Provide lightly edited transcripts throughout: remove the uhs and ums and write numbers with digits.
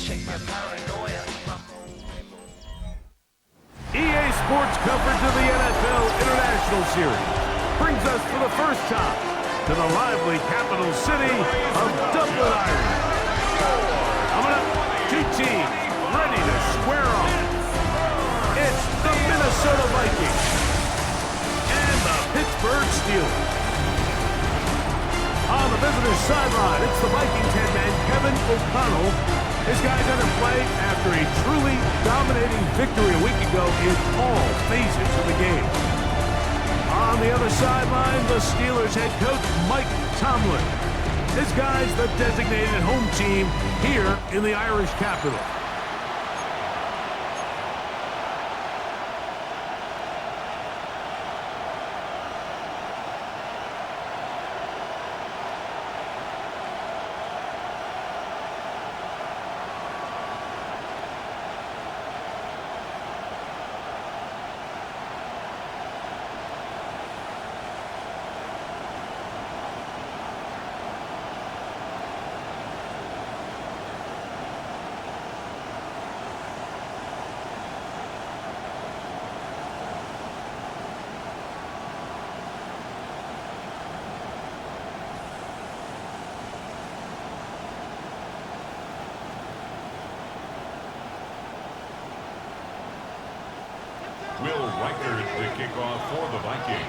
EA Sports coverage of the NFL International Series brings us for the first time to the lively capital city of Dublin, Ireland. Coming up, two teams ready to square off. It's the Minnesota Vikings and the Pittsburgh Steelers. On the visitor's sideline, it's the Vikings head man Kevin O'Connell. His guys under play after a truly dominating victory a week ago in all phases of the game. On the other sideline, the Steelers head coach Mike Tomlin. His guys the designated home team here in the Irish capital. Will Reichert the kickoff for the Vikings.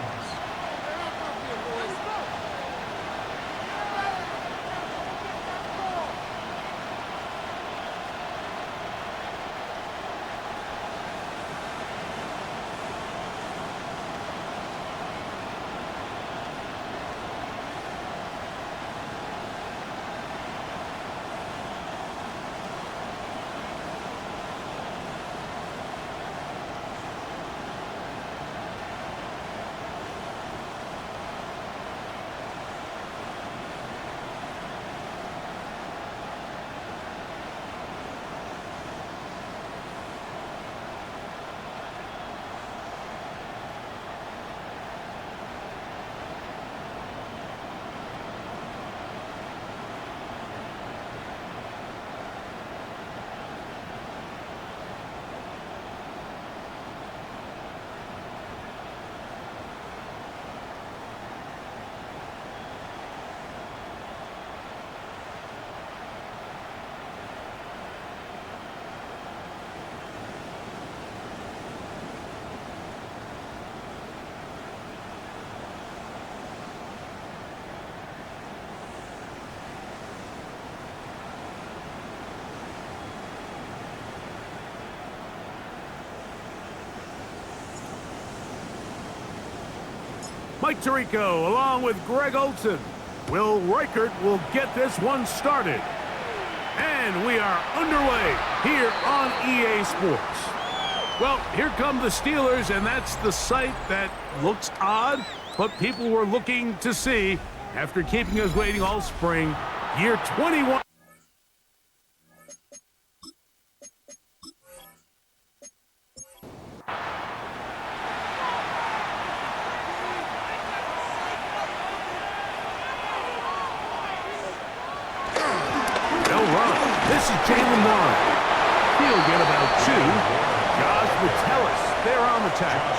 Mike Tirico along with Greg Olson. Will Reichert will get this one started. And we are underway here on EA Sports. Well, here come the Steelers, and that's the sight that looks odd, but people were looking to see after keeping us waiting all spring. Year 21. This is Jalen Warren. He'll get about two. Josh Metellus there on the tackle.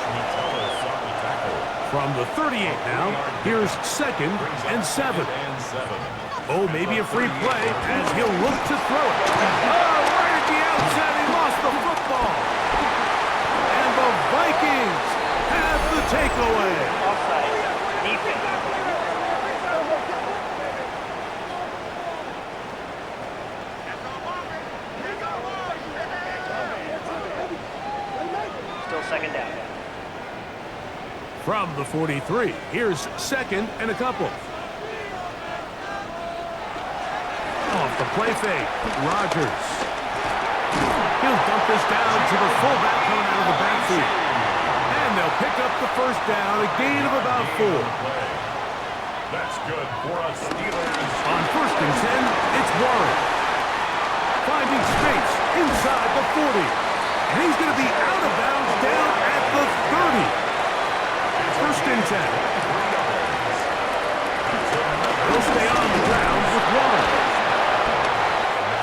From the 38 now, here's 2nd and 7. Oh, maybe a free play as he'll look to throw it. Oh, right at the outside, he lost the football. And the Vikings have the takeaway. Offside. Defense. Second down. From the 43, here's 2nd and a couple. Off the play fake, Rodgers. He'll dump this down to the fullback coming out of the backfield. And they'll pick up the first down, a gain of about 4. That's good for us Steelers. On 1st and 10, it's Warren. Finding space inside the 40. And he's going to be out of bounds down at the 30. 1st and 10. He'll stay on the ground with Warren.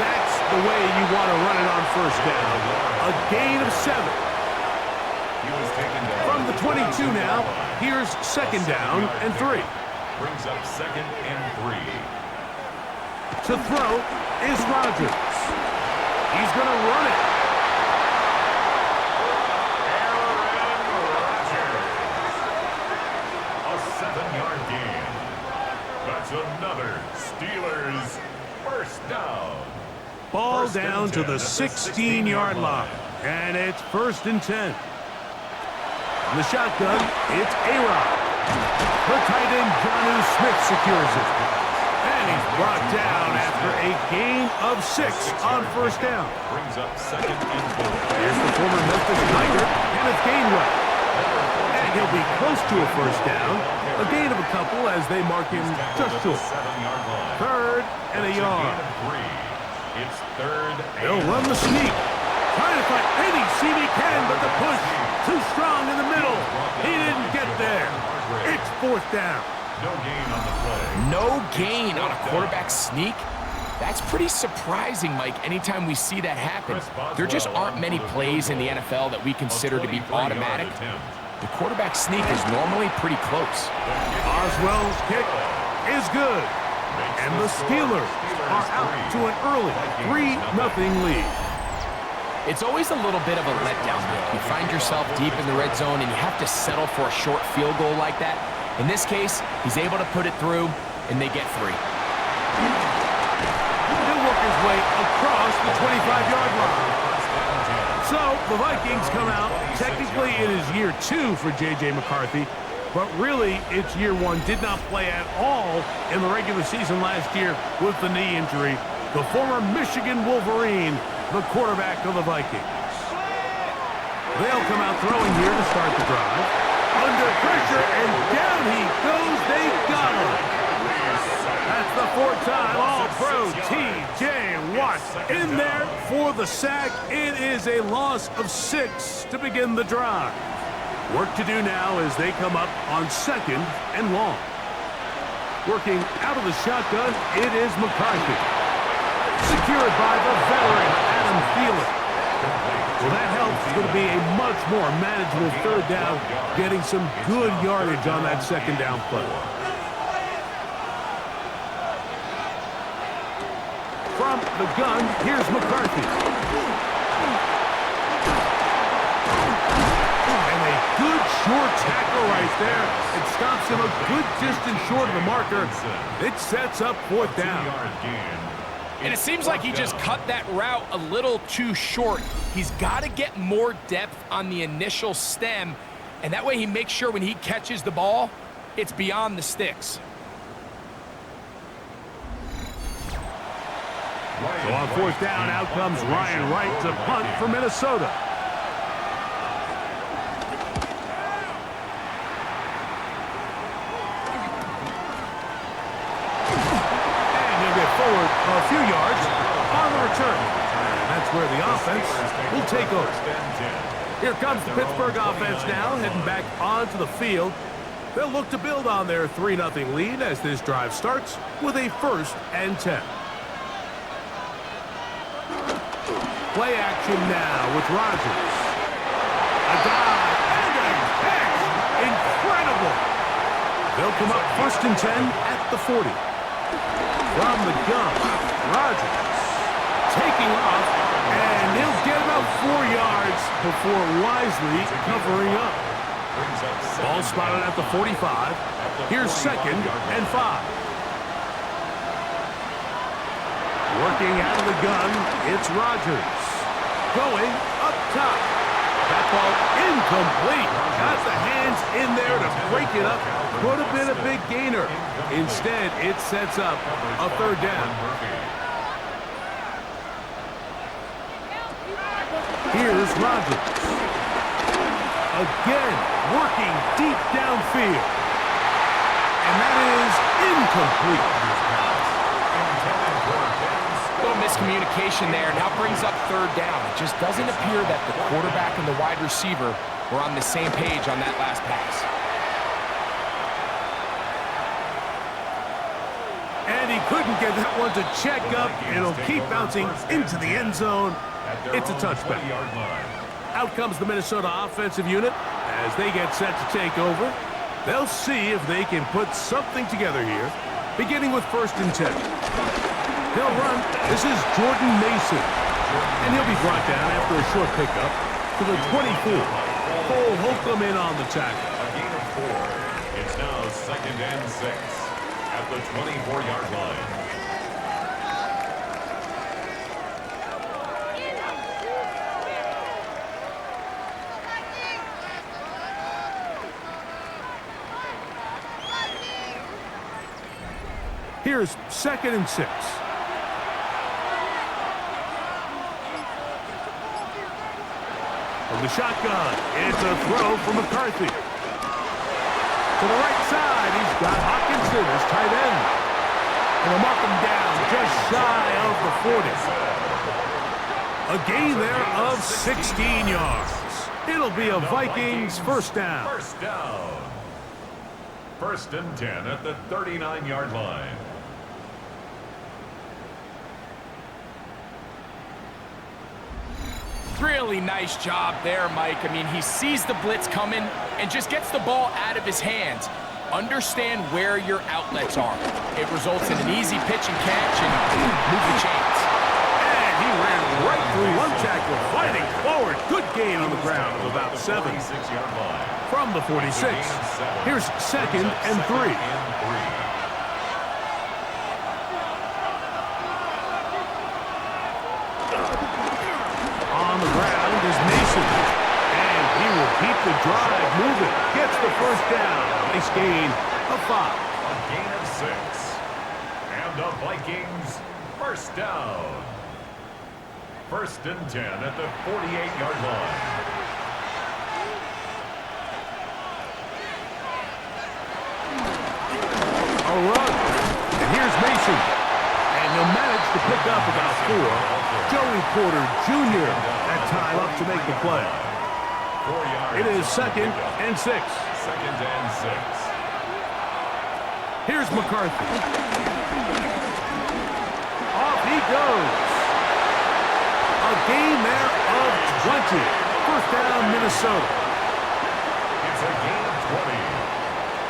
That's the way you want to run it on first down. A gain of 7. He was taken down From the 22 now, here's second down and 3. Brings up 2nd and 3. To throw is Rodgers. He's going to run it. A 7-yard gain. That's another Steelers first down. Ball First and down to 10 the at the 16-yard line. And it's 1st and 10. On the shotgun, it's A-Rod. The tight end, Jonnu Smith, secures it. And he's brought down after a gain of 6 on first down. Brings up 2nd and 4. Here's the former Memphis Tiger, Kenneth Gainwell. And he'll be close to a first down. A gain of a couple as they mark him just short. 7-yard line. 3rd and a yard. It's 3rd and They'll run the sneak. Trying to find any seam he can, but the push too strong in the middle. He didn't get there. It's 4th down. no gain on the play. No gain on a quarterback sneak? That's pretty surprising, Mike, anytime we see that happen. There just aren't many plays in the NFL that we consider to be automatic. The quarterback sneak is normally pretty close. Oswell's kick is good. And the Steelers are out to an early 3-0 lead. It's always a little bit of a letdown. You find yourself deep in the red zone and you have to settle for a short field goal like that. In this case, he's able to put it through, and they get 3. He'll work his way across the 25-yard line. So the Vikings come out. Technically, it is year 2 for J.J. McCarthy, but really, it's year 1. Did not play at all in the regular season last year with the knee injury. The former Michigan Wolverine, the quarterback of the Vikings. They'll come out throwing here to start the drive. Under pressure, and down he goes. They got him. That's the 4th time All-Pro T.J. Watt in there for the sack. It is a loss of 6 to begin the drive. Work to do now as they come up on 2nd and long. Working out of the shotgun, it is McCarthy. Secured by the veteran Adam Thielen. Well, that helps. It's going to be a much more manageable 3rd down, getting some good yardage on that 2nd down play. From the gun, here's McCarthy. And a good short tackle right there. It stops him a good distance short of the marker. It sets up 4th down. And it seems like he just cut that route a little too short. He's got to get more depth on the initial stem, and that way he makes sure when he catches the ball, it's beyond the sticks. So on 4th down, out comes Ryan Wright to punt for Minnesota. Forward a few yards on the return. And that's where the offense will take over. Here comes the Pittsburgh offense now, heading back onto the field. They'll look to build on their 3-0 lead as this drive starts with a 1st and 10. Play action now with Rodgers. A dive and a catch. Incredible. They'll come up 1st and 10 at the 40. From the gun, Rodgers taking off, and he'll get about 4 yards before wisely covering up. Ball spotted at the 45. Here's 2nd and 5. Working out of the gun, it's Rodgers. Going up top. That ball incomplete. Got the hands in there to break it up. Could have been a big gainer. Instead, it sets up a 3rd down. Here's Rodgers. Again, working deep downfield. And that is incomplete. Little miscommunication there, now brings up 3rd down. It just doesn't appear that the quarterback and the wide receiver were on the same page on that last pass. And he couldn't get that one to check up. It'll keep bouncing into the end zone. It's a touchback. Out comes the Minnesota offensive unit as they get set to take over. They'll see if they can put something together here, beginning with 1st and 10. He'll run. This is Jordan Mason. And he'll be brought down after a short pickup to the 24. Cole Holcomb in on the tackle. A gain of 4. It's now 2nd and 6 at the 24-yard line. Here's 2nd and 6. From the shotgun, it's a throw from McCarthy. To the right side, he's got Hawkinson as tight end. And they'll mark him down just shy of the 40. A gain there of 16 yards. It'll be a Vikings first down. First down. 1st and 10 at the 39-yard line. Really nice job there, Mike. I mean, he sees the blitz coming and just gets the ball out of his hands. Understand where your outlets are. It results in an easy pitch and catch and move the chains. And he ran right through one tackle, fighting forward. Good gain on the ground of about 7. From the 46. Here's 2nd and 3. On the ground is Mason. And he will keep the drive moving. Gets the first down. Nice gain of 5. A gain of 6. And the Vikings first down. 1st and 10 at the 48-yard line. A run. And here's Mason. And he'll manage to pick up about 4. Joey Porter Jr. that time up to make the play. 4 yards. It is 2nd and 6. 2nd and 6. Here's McCarthy. Off he goes. A gain there of 20. First down, Minnesota. It's a gain of 20.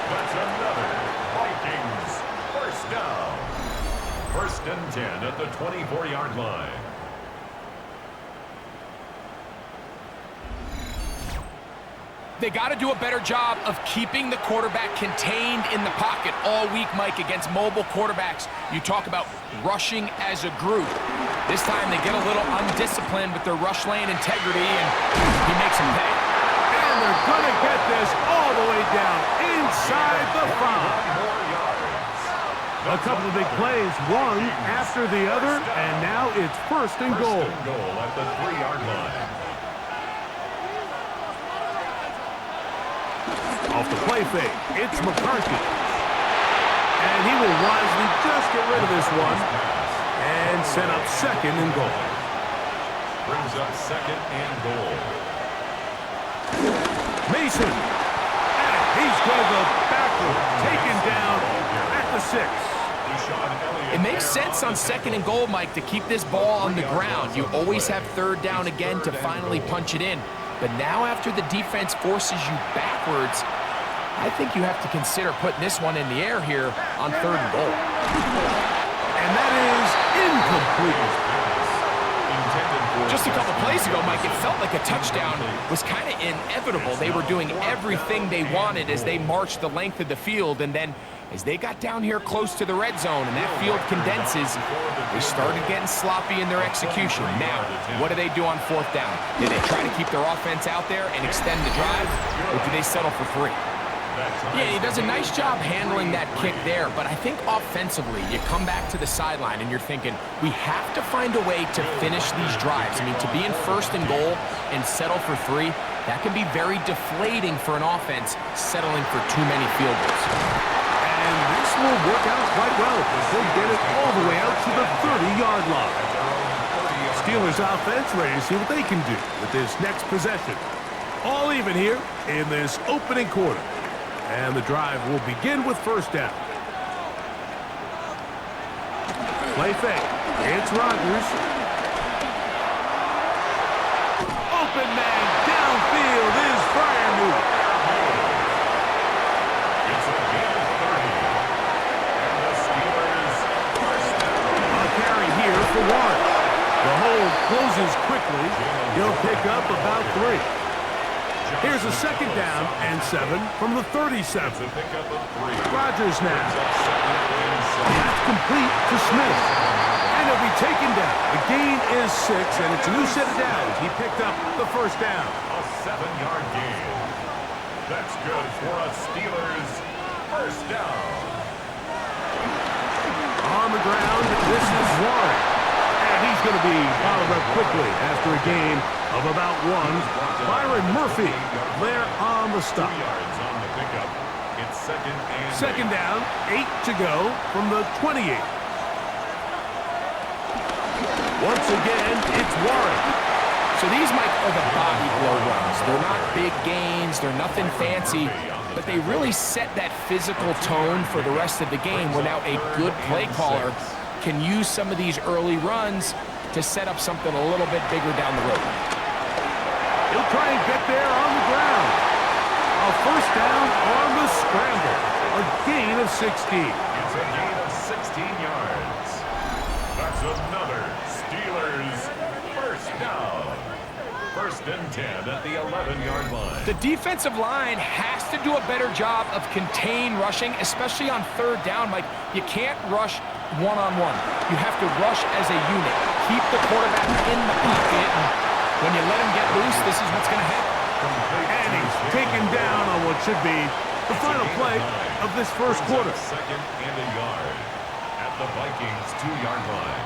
That's another Vikings first down. 1st and 10 at the 24-yard line. They got to do a better job of keeping the quarterback contained in the pocket all week, Mike, against mobile quarterbacks. You talk about rushing as a group. This time they get a little undisciplined with their rush lane integrity, and he makes them pay. And they're going to get this all the way down inside the 5. A couple of big plays, one after the other, and now it's 1st and goal. 1st and goal at the 3-yard line. Off the play fake, it's McCarthy. And he will wisely just get rid of this one and set up 2nd and goal. Brings up 2nd and goal. Mason. And he's going to go backward, taken down at the 6. It makes sense on 2nd and goal, Mike, to keep this ball on the ground. You always have 3rd down again to finally punch it in. But now after the defense forces you backwards, I think you have to consider putting this one in the air here on 3rd and goal. And that is incomplete. Just a couple plays ago, Mike, it felt like a touchdown was kind of inevitable. They were doing everything they wanted as they marched the length of the field, and then as they got down here close to the red zone and that field condenses, they started getting sloppy in their execution. Now, what do they do on 4th down? Do they try to keep their offense out there and extend the drive, or do they settle for 3? Yeah, he does a nice job handling that kick there, but I think offensively, you come back to the sideline and you're thinking, we have to find a way to finish these drives. I mean, to be in 1st and goal and settle for 3, that can be very deflating for an offense settling for too many field goals. And this will work out quite well as they get it all the way out to the 30-yard line. Steelers offense ready to see what they can do with this next possession. All even here in this opening quarter. And the drive will begin with 1st down. Play fake. It's Rodgers. Open man downfield is Brian Newton. It's a gain of 30. And the Steelers first down. A carry here for Warren. The hold closes quickly. He'll pick up about 3. Here's a second down and 7 from the 37. It's a pickup of 3. Rodgers now. Second and 7. That's complete to Smith. And he'll be taken down. The gain is 6, and it's a new set of downs. He picked up the first down. A 7-yard gain. That's good for a Steelers first down. On the ground, this is Warren. And he's going to be followed up quickly after a gain of about 1. Byron Murphy there on the stop. 2 yards on the pickup. It's Second down, 8 to go from the 28. Once again, it's Warren. So these, Mike, are the body blow runs. They're not big gains. They're nothing fancy. But they really set that physical tone for the rest of the game where now a good play caller can use some of these early runs to set up something a little bit bigger down the road. He'll try and get there on the ground. A first down on the scramble. A gain of 16. It's a gain of 16 yards. That's another Steelers first down. First and 10 at the 11-yard line. The defensive line has to do a better job of contain rushing, especially on third down. Mike, you can't rush one-on-one. You have to rush as a unit. Keep the quarterback in the pocket. And when you let him get loose, this is what's going to happen. And he's taken down on what should be the final play of this first quarter. Second and a yard at the Vikings 2-yard line.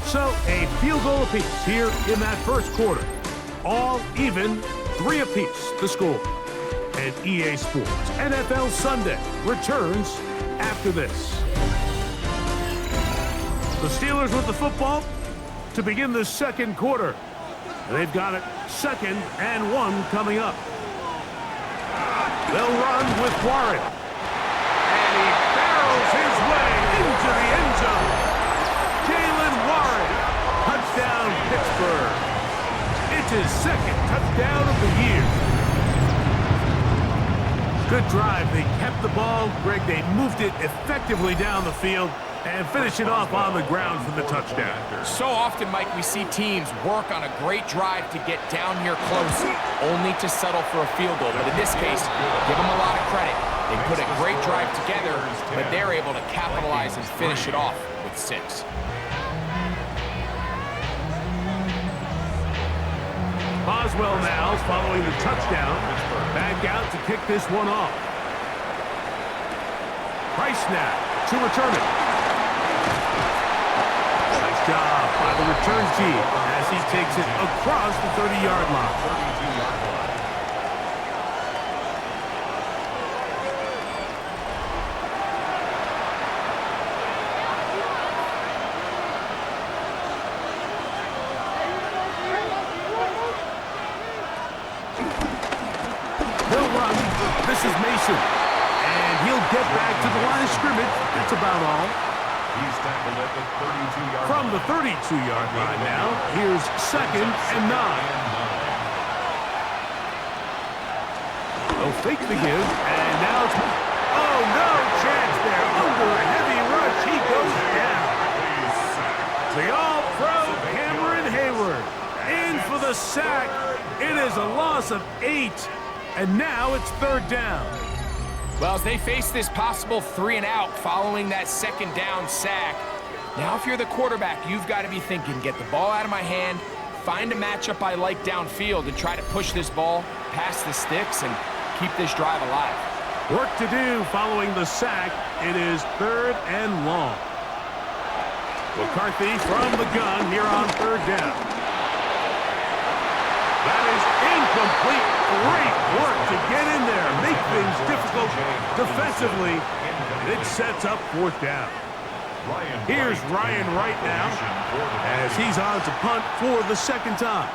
So a field goal apiece here in that first quarter. All even, 3 apiece the score. And EA Sports NFL Sunday returns after this. The Steelers with the football to begin the second quarter. They've got it 2nd and 1 coming up. They'll run with Warren. And he barrels his way into the end zone. Jalen Warren, touchdown Pittsburgh. It's his 2nd touchdown of the year. Good drive. They kept the ball. Greg, they moved it effectively down the field and finish it off on the ground for the touchdown. So often, Mike, we see teams work on a great drive to get down here close, only to settle for a field goal. But in this case, give them a lot of credit. They put a great drive together, but they're able to capitalize and finish it off with 6. Boswell now following the touchdown. Back out to kick this one off. Price now to return it. Nice job by the return team as he takes it across the 30-yard line. 32-yard line. He'll run. This is Mason. And he'll get back to the line of scrimmage. That's about all. He's tackled at the 32-yard line. From the 32-yard line now, here's 2nd and 9. They'll fake the give, and now it's... Oh, no chance there. Under a heavy rush, he goes down. The all-pro Cameron Hayward in for the sack. It is a loss of 8, and now it's 3rd down. Well, as they face this possible 3 and out following that 2nd down sack, now if you're the quarterback, you've got to be thinking, get the ball out of my hand, find a matchup I like downfield, and try to push this ball past the sticks and keep this drive alive. Work to do following the sack. It is 3rd and long. McCarthy from the gun here on 3rd down. That is incomplete. Great work to get in there, make things difficult defensively. It sets up 4th down. Here's Ryan Wright now as he's on to punt for the 2nd time.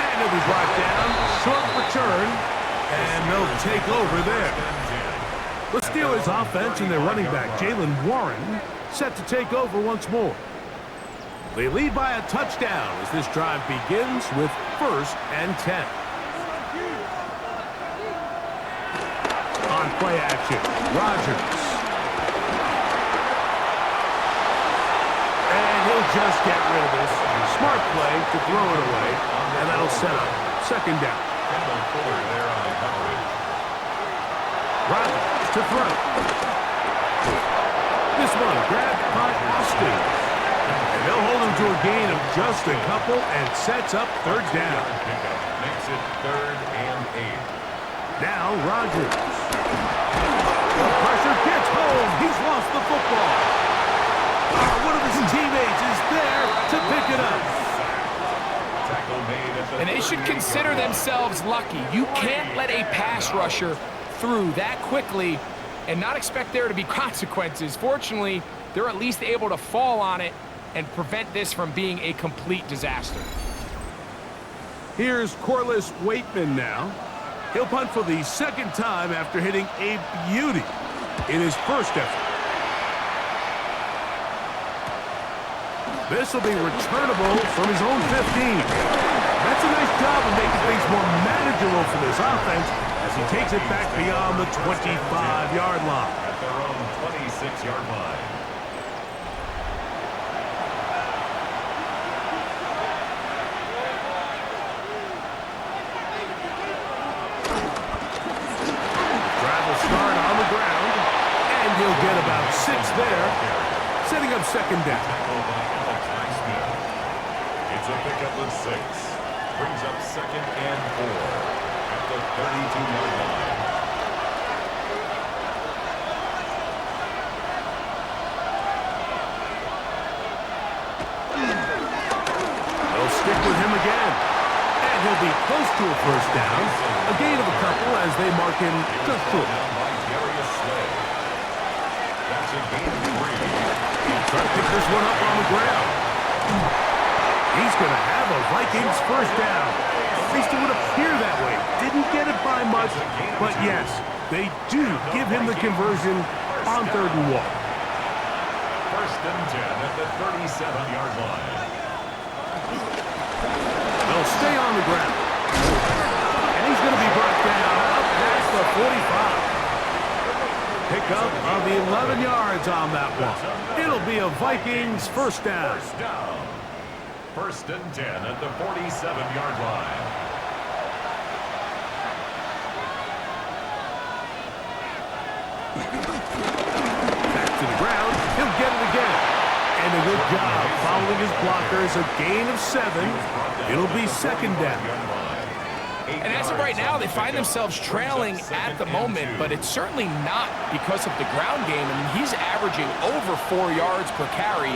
And he'll be brought down. Short return. And they'll take over there. The Steelers offense and their running back, Jalen Warren, set to take over once more. They lead by a touchdown as this drive begins with 1st and 10. On play action, Rodgers. And he'll just get rid of this. Smart play to throw it away, and that'll set up 2nd down. Rodgers to throw. This one grabbed by Austin. And they'll hold him to a gain of just a couple and sets up 3rd down. Makes it 3rd and 8. Now Rodgers. The pressure gets home. He's lost the football. One of his teammates is there to pick it up. And they should consider themselves lucky. You can't let a pass rusher through that quickly and not expect there to be consequences. Fortunately, they're at least able to fall on it and prevent this from being a complete disaster. Here's Corliss Waitman now. He'll punt for the 2nd time after hitting a beauty in his 1st effort. This will be returnable from his own 15. That's a nice job of making things more manageable for this offense as he takes it back beyond the 25-yard line. At their own 26-yard line. Drive will start on the ground, and he'll get about 6 there, setting up 2nd down. It's a pickup of 6. Brings up 2nd and 4 at the 32-yard line. They'll stick with him again. And he'll be close to a 1st down. A gain of a couple as they mark him just short. That's a gain of 3. Trying to pick this one up on the ground. He's going to have a Vikings 1st down. At least it would appear that way. Didn't get it by much, but yes, they do give him the conversion on 3rd and 1. 1st and 10 at the 37-yard line. They'll stay on the ground. And he's going to be brought down up past the 45. Pick up of 11 yards on that one. It'll be a Vikings 1st down. 1st and 10 at the 47-yard line. Back to the ground. He'll get it again. And a good job following his blockers. A gain of 7. It'll be 2nd down. And as of right now, they find themselves trailing at the moment, but it's certainly not because of the ground game. I mean, he's averaging over 4 yards per carry.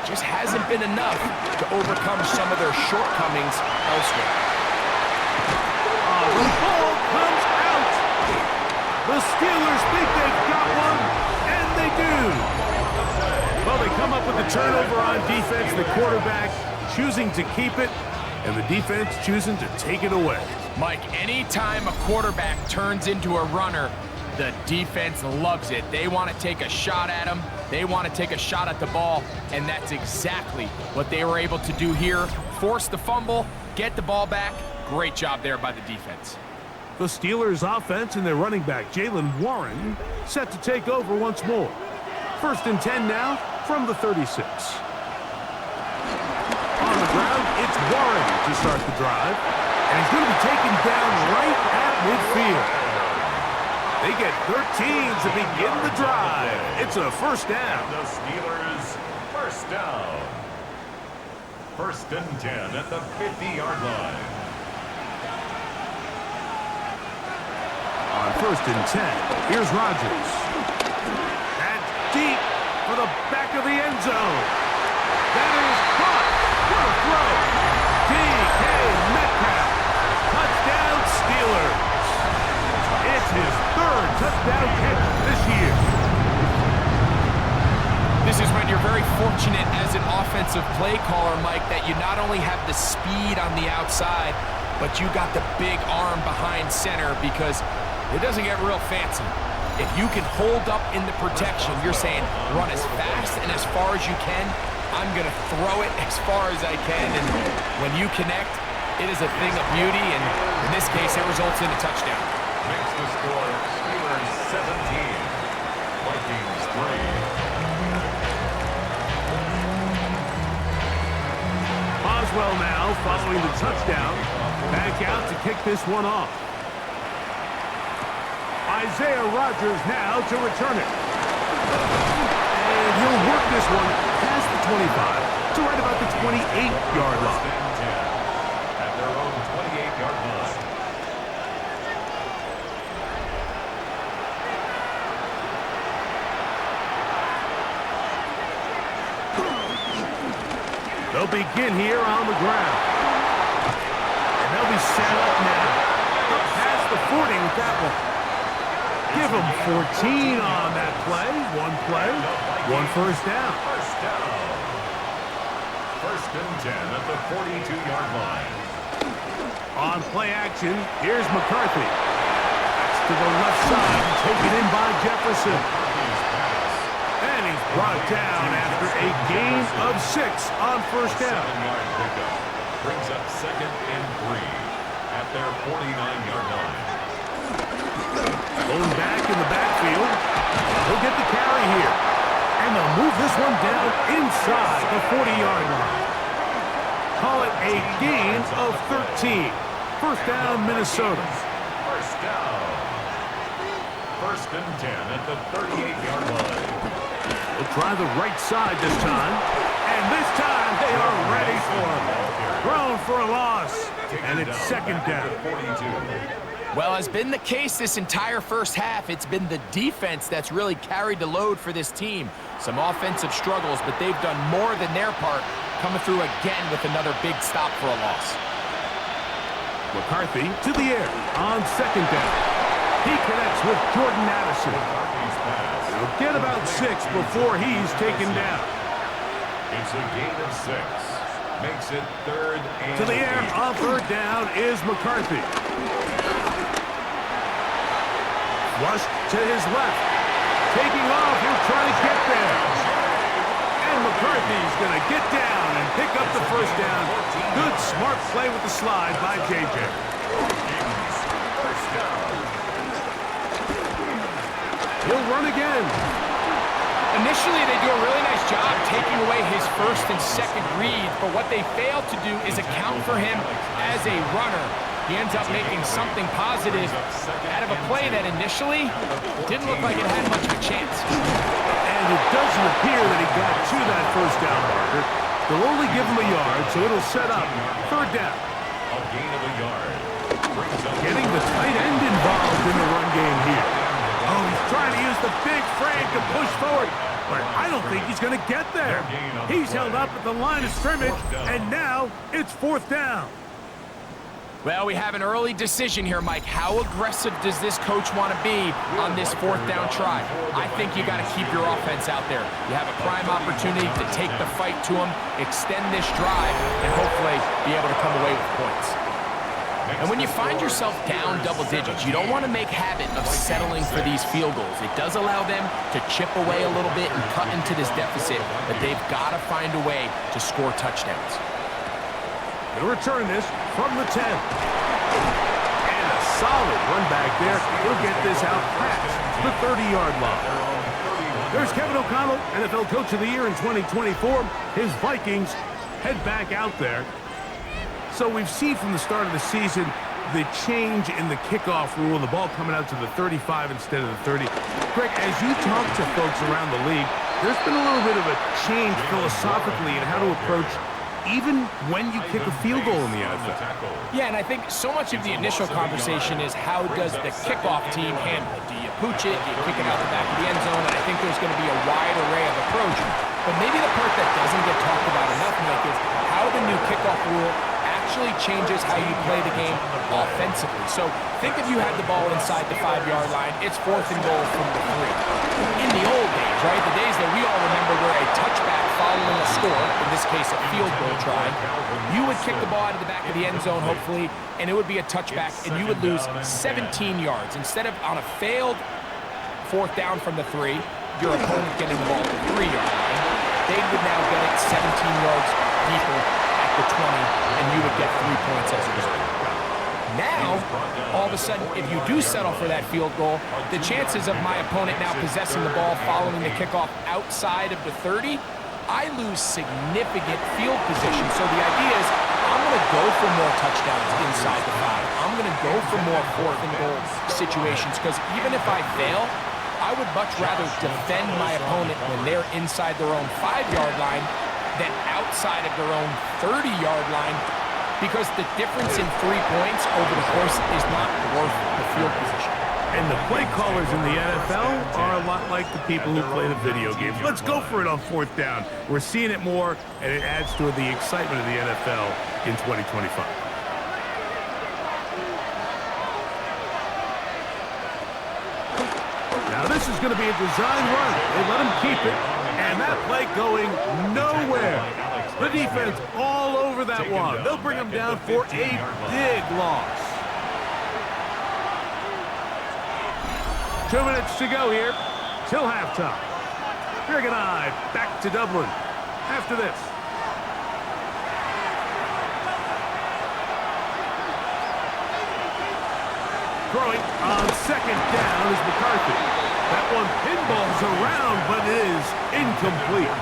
Just hasn't been enough to overcome some of their shortcomings elsewhere. The ball comes out. The Steelers think they've got one, and they do. Well, they come up with the turnover on defense. The quarterback choosing to keep it, and the defense choosing to take it away. Mike, anytime a quarterback turns into a runner, the defense loves it. They want to take a shot at him. They want to take a shot at the ball, and that's exactly what they were able to do here. Force the fumble, get the ball back. Great job there by the defense. The Steelers offense and their running back, Jalen Warren, set to take over once more. 1st and 10 now from the 36. On the ground, it's Warren to start the drive, and he's going to be taken down right at midfield. They get 13 to begin the drive. It's a 1st down. The Steelers 1st down. 1st and 10 at the 50-yard line. On 1st and 10, here's Rodgers. That's deep for the back of the end zone. That is caught. What a throw. DK Metcalf. Touchdown Steelers. It's his 3rd touchdown catch this year. This is when you're very fortunate as an offensive play caller, Mike, that you not only have the speed on the outside, but you got the big arm behind center because it doesn't get real fancy. If you can hold up in the protection, you're saying run as fast and as far as you can. I'm going to throw it as far as I can, and when you connect, it is a thing of beauty, and in this case, it results in a touchdown. Makes the score Steelers 17, Vikings 3. Boswell now following the touchdown. Back out to kick this one off. Isaiah Rodgers now to return it. And he'll work this one past the 25 to right about the 28-yard line. At their own 28-yard line. They'll begin here on the ground. And they'll be set up now. Up past the 40 with that one. Give them 14 on that play. One first down. First down. First and 10 at the 42-yard line. On play action, here's McCarthy. That's to the left side, taken in by Jefferson. And he's brought down after a gain of 6 on first down. 7-yard pickup brings up 2nd and 3 at their 49-yard line. Going back in the backfield. He'll get the carry here. And they'll move this one down inside the 40-yard line. Call it a gain of 13. First down, Minnesota. First down. First and 10 at the 38-yard line. They'll try the right side this time. And this time they are ready for him. Thrown for a loss. And it's second down. 42. Well, as been the case this entire first half, it's been the defense that's really carried the load for this team. Some offensive struggles, but they've done more than their part, coming through again with another big stop for a loss. McCarthy to the air on second down. He connects with Jordan Addison. He'll get about 6 before he's taken down. It's a gain of 6. Makes it 3rd and To the air on third down is McCarthy. Flush to his left. Taking off, he'll try to get there. And McCarthy's going to get down and pick up the first down. Good, smart play with the slide by J.J. First down. He'll run again. Initially, they do a really nice job taking away his first and second read, but what they fail to do is account for him as a runner. He ends up making something positive out of a play that initially didn't look like it had much of a chance. And it doesn't appear that he got to that first down marker. They'll only give him a yard, so it'll set up third down. A gain of a yard. Getting the tight end involved in the run game here. Oh, he's trying to use the big frame to push forward, but I don't think he's going to get there. He's held up at the line of scrimmage, and now it's fourth down. Well, we have an early decision here, Mike. How aggressive does this coach want to be on this fourth down try? I think you got to keep your offense out there. You have a prime opportunity to take the fight to them, extend this drive, and hopefully be able to come away with points. And when you find yourself down double digits, you don't want to make habit of settling for these field goals. It does allow them to chip away a little bit and cut into this deficit, but they've got to find a way to score touchdowns. He'll return this from the 10. And a solid run back there. He'll get this out past the 30-yard line. There's Kevin O'Connell, NFL Coach of the Year in 2024. His Vikings head back out there. So we've seen from the start of the season the change in the kickoff rule, the ball coming out to the 35 instead of the 30. Greg, as you talk to folks around the league, there's been a little bit of a change philosophically in how to approach even when you kick a field goal in the NFL. Yeah, and I think so much of the initial conversation is how does the kickoff team handle it? Do you pooch it? Do you kick it out the back of the end zone? And I think there's going to be a wide array of approach. But maybe the part that doesn't get talked about enough, Nick, is how the new kickoff rule actually changes how you play the game offensively. So think if you had the ball inside the 5-yard line, it's 4th and goal from the 3. In the old days, right, the days that we all remember where a touchback following a score, in this pace a field goal try. You would kick the ball out of the back of the end zone, hopefully, and it would be a touchback, and you would lose 17 yards. Instead of on a failed 4th down from the 3, your opponent getting the ball at the 3-yard line, they would now get it 17 yards deeper at the 20, and you would get 3 points as a result. Now, all of a sudden, if you do settle for that field goal, the chances of my opponent now possessing the ball following the kickoff outside of the 30, I lose significant field position. So the idea is I'm going to go for more touchdowns inside the 5. I'm going to go for more 4th and goal situations, because even if I fail, I would much rather defend my opponent when they're inside their own 5-yard line than outside of their own 30-yard line, because the difference in 3 points over the course is not worth the field position. And the play callers in the NFL are a lot like the people who play the video games. Let's go for it on 4th down. We're seeing it more, and it adds to the excitement of the NFL in 2025. Now this is going to be a design run. They let him keep it, and that play going nowhere. The defense all over that one. They'll bring him down for a big loss. 2 minutes to go here till halftime. Greg and I back to Dublin after this. Throwing on 2nd down is McCarthy. That one pinballs around, but it is incomplete.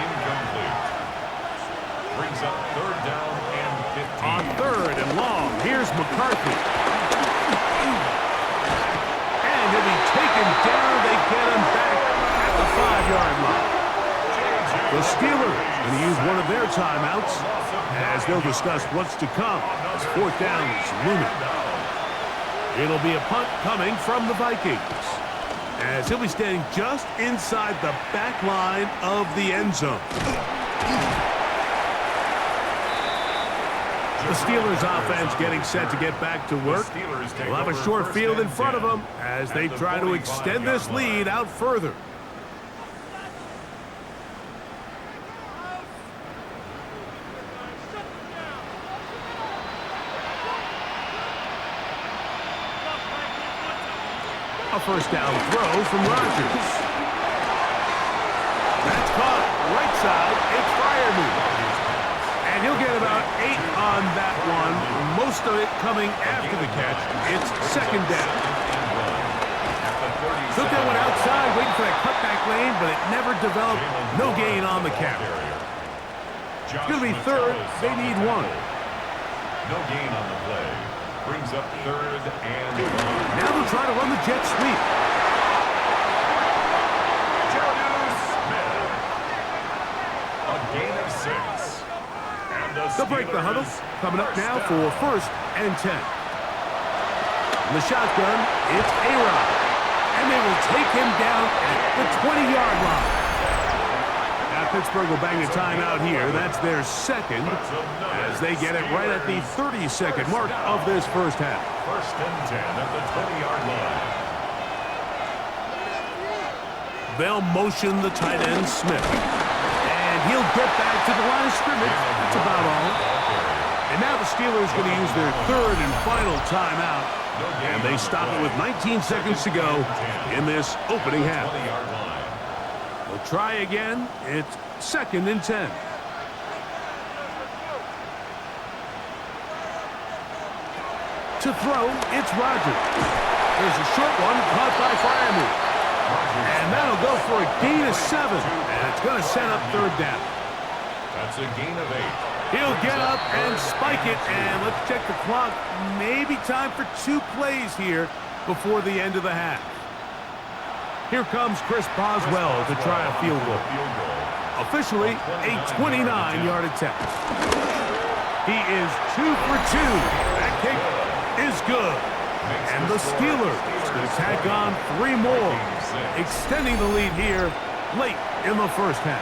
Incomplete. Brings up 3rd down and 15. On 3rd and long, here's McCarthy. And he'll be taken down. They get him back at the 5-yard line. The Steelers going to use one of their timeouts as they'll discuss what's to come. 4th down is looming. It'll be a punt coming from the Vikings, as he'll be standing just inside the back line of the end zone. The Steelers offense getting set to get back to work. They'll have a short field in front of them as they try to extend this lead out further. A 1st down throw from Rodgers. That's caught right side. It's Freiermuth. And he'll get about 8 on that one. Most of it coming after the catch. It's 2nd down. Took that one outside, waiting for that cutback lane, but it never developed. No gain on the carry. It's going to be 3rd. They need 1. No gain on the play. Brings up 3rd and 1. Now they'll try to run the jet sweep. A gain of 6. And They'll break the huddle. Coming up now for 1st and 10. In the shotgun, it's A-Rod. And they will take him down at the 20-yard line. Now Pittsburgh will bang a timeout here. That's their 2nd, as they get it right at the 30-second mark of this 1st half. 1st and 10 at the 20-yard line. They'll motion the tight end, Smith. And he'll get back to the line of scrimmage. That's about all. And now the Steelers going to use their 3rd and final timeout. And they stop it with 19 seconds to go in this opening half. They'll try again. It's 2nd and 10. To throw, it's Rodgers. There's a short one caught by Freiermuth. And that'll go for a gain of 7. And it's going to set up 3rd down. That's a gain of 8. He'll get up and spike it. And let's check the clock. Maybe time for 2 plays here before the end of the half. Here comes Chris Boswell to try a field goal. Officially a 29-yard attempt. He is 2 for 2. That kick is good. And the Steelers going to tack on 3 more, extending the lead here late in the 1st half.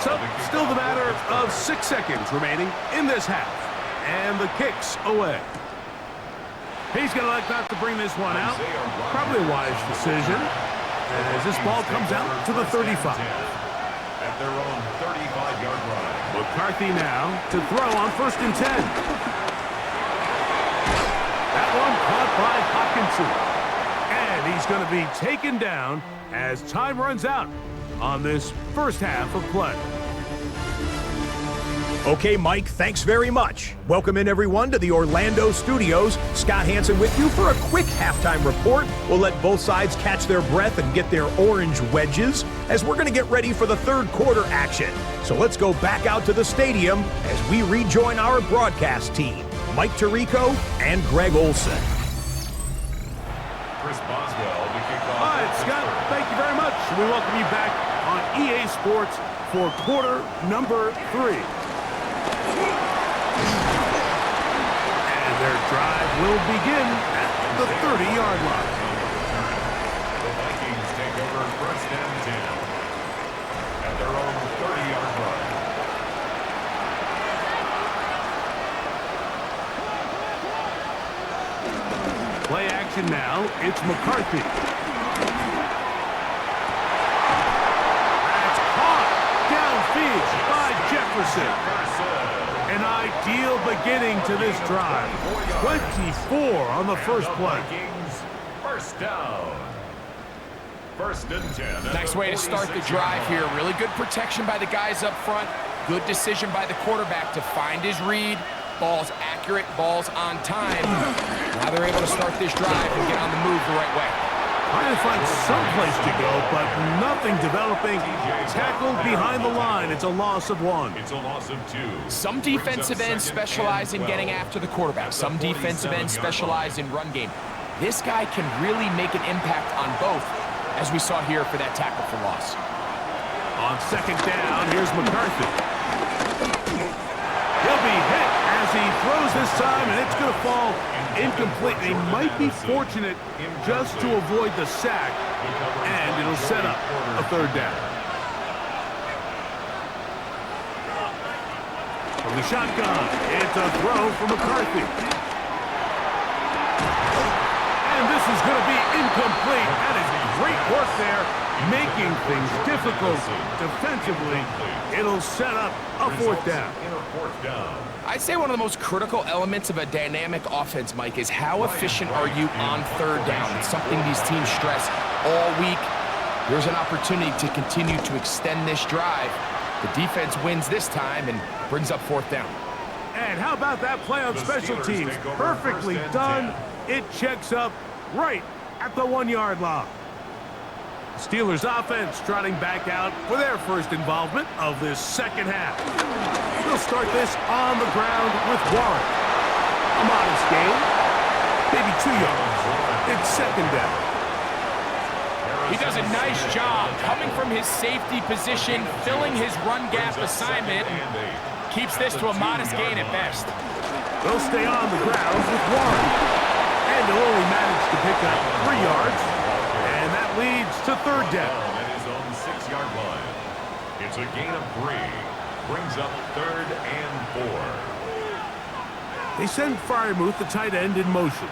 So, still the matter of 6 seconds remaining in this half. And the kick's away. He's going to elect not to bring this one out. Probably a wise decision, as this ball comes out to the 35. at their own 35-yard line. McCarthy now to throw on 1st and 10. That one caught by Hawkinson. And he's going to be taken down as time runs out on this first half of play. Okay, Mike, thanks very much. Welcome in, everyone, to the Orlando studios. Scott Hansen with you for a quick halftime report. We'll let both sides catch their breath and get their orange wedges as we're going to get ready for the third quarter action. So let's go back out to the stadium as we rejoin our broadcast team, Mike Tirico and Greg Olson. Chris Boswell to kick off. All right, Scott, thank you very much. We welcome you back on EA Sports for quarter number 3. And their drive will begin at the 30-yard line. The Vikings take over 1st and 10 at their own 30-yard line. Play action now. It's McCarthy. That's caught downfield by Jefferson. An ideal beginning to this drive. 24 on the first play. Vikings, 1st down. 1st and 10. Nice way to start the drive here. Really good protection by the guys up front. Good decision by the quarterback to find his read. Ball's accurate, ball's on time. Now they're able to start this drive and get on the move the right way. Trying to find some place to go, but nothing developing. Tackled behind the line. It's a loss of 1. It's a loss of 2. Some defensive ends specialize in getting after the quarterback. Some defensive ends specialize in run game. This guy can really make an impact on both, as we saw here for that tackle for loss. On 2nd down, here's McCarthy. He'll be hit as he throws this time, and it's going to fall incomplete. They might be fortunate just to avoid the sack, and it'll set up a 3rd down. From the shotgun, it's a throw for McCarthy. And this is going to be incomplete. That is great work there, making things difficult defensively. It'll set up a 4th down. I'd say one of the most critical elements of a dynamic offense, Mike, is how efficient are you on 3rd down? It's something these teams stress all week. There's an opportunity to continue to extend this drive. The defense wins this time and brings up 4th down. And how about that play on special teams? Perfectly done. It checks up right at the 1-yard line. Steelers offense trotting back out for their first involvement of this second half. They'll start this on the ground with Warren. A modest gain, maybe 2 yards. It's 2nd down. He does a nice job coming from his safety position, filling his run gap assignment. Keeps this to a modest gain at best. They'll stay on the ground with Warren. And they'll only manage to pick up 3 yards. And that leads to 3rd down. At his own 6-yard line. It's a gain of 3. Brings up 3rd and 4. They send Freiermuth, the tight end, in motion.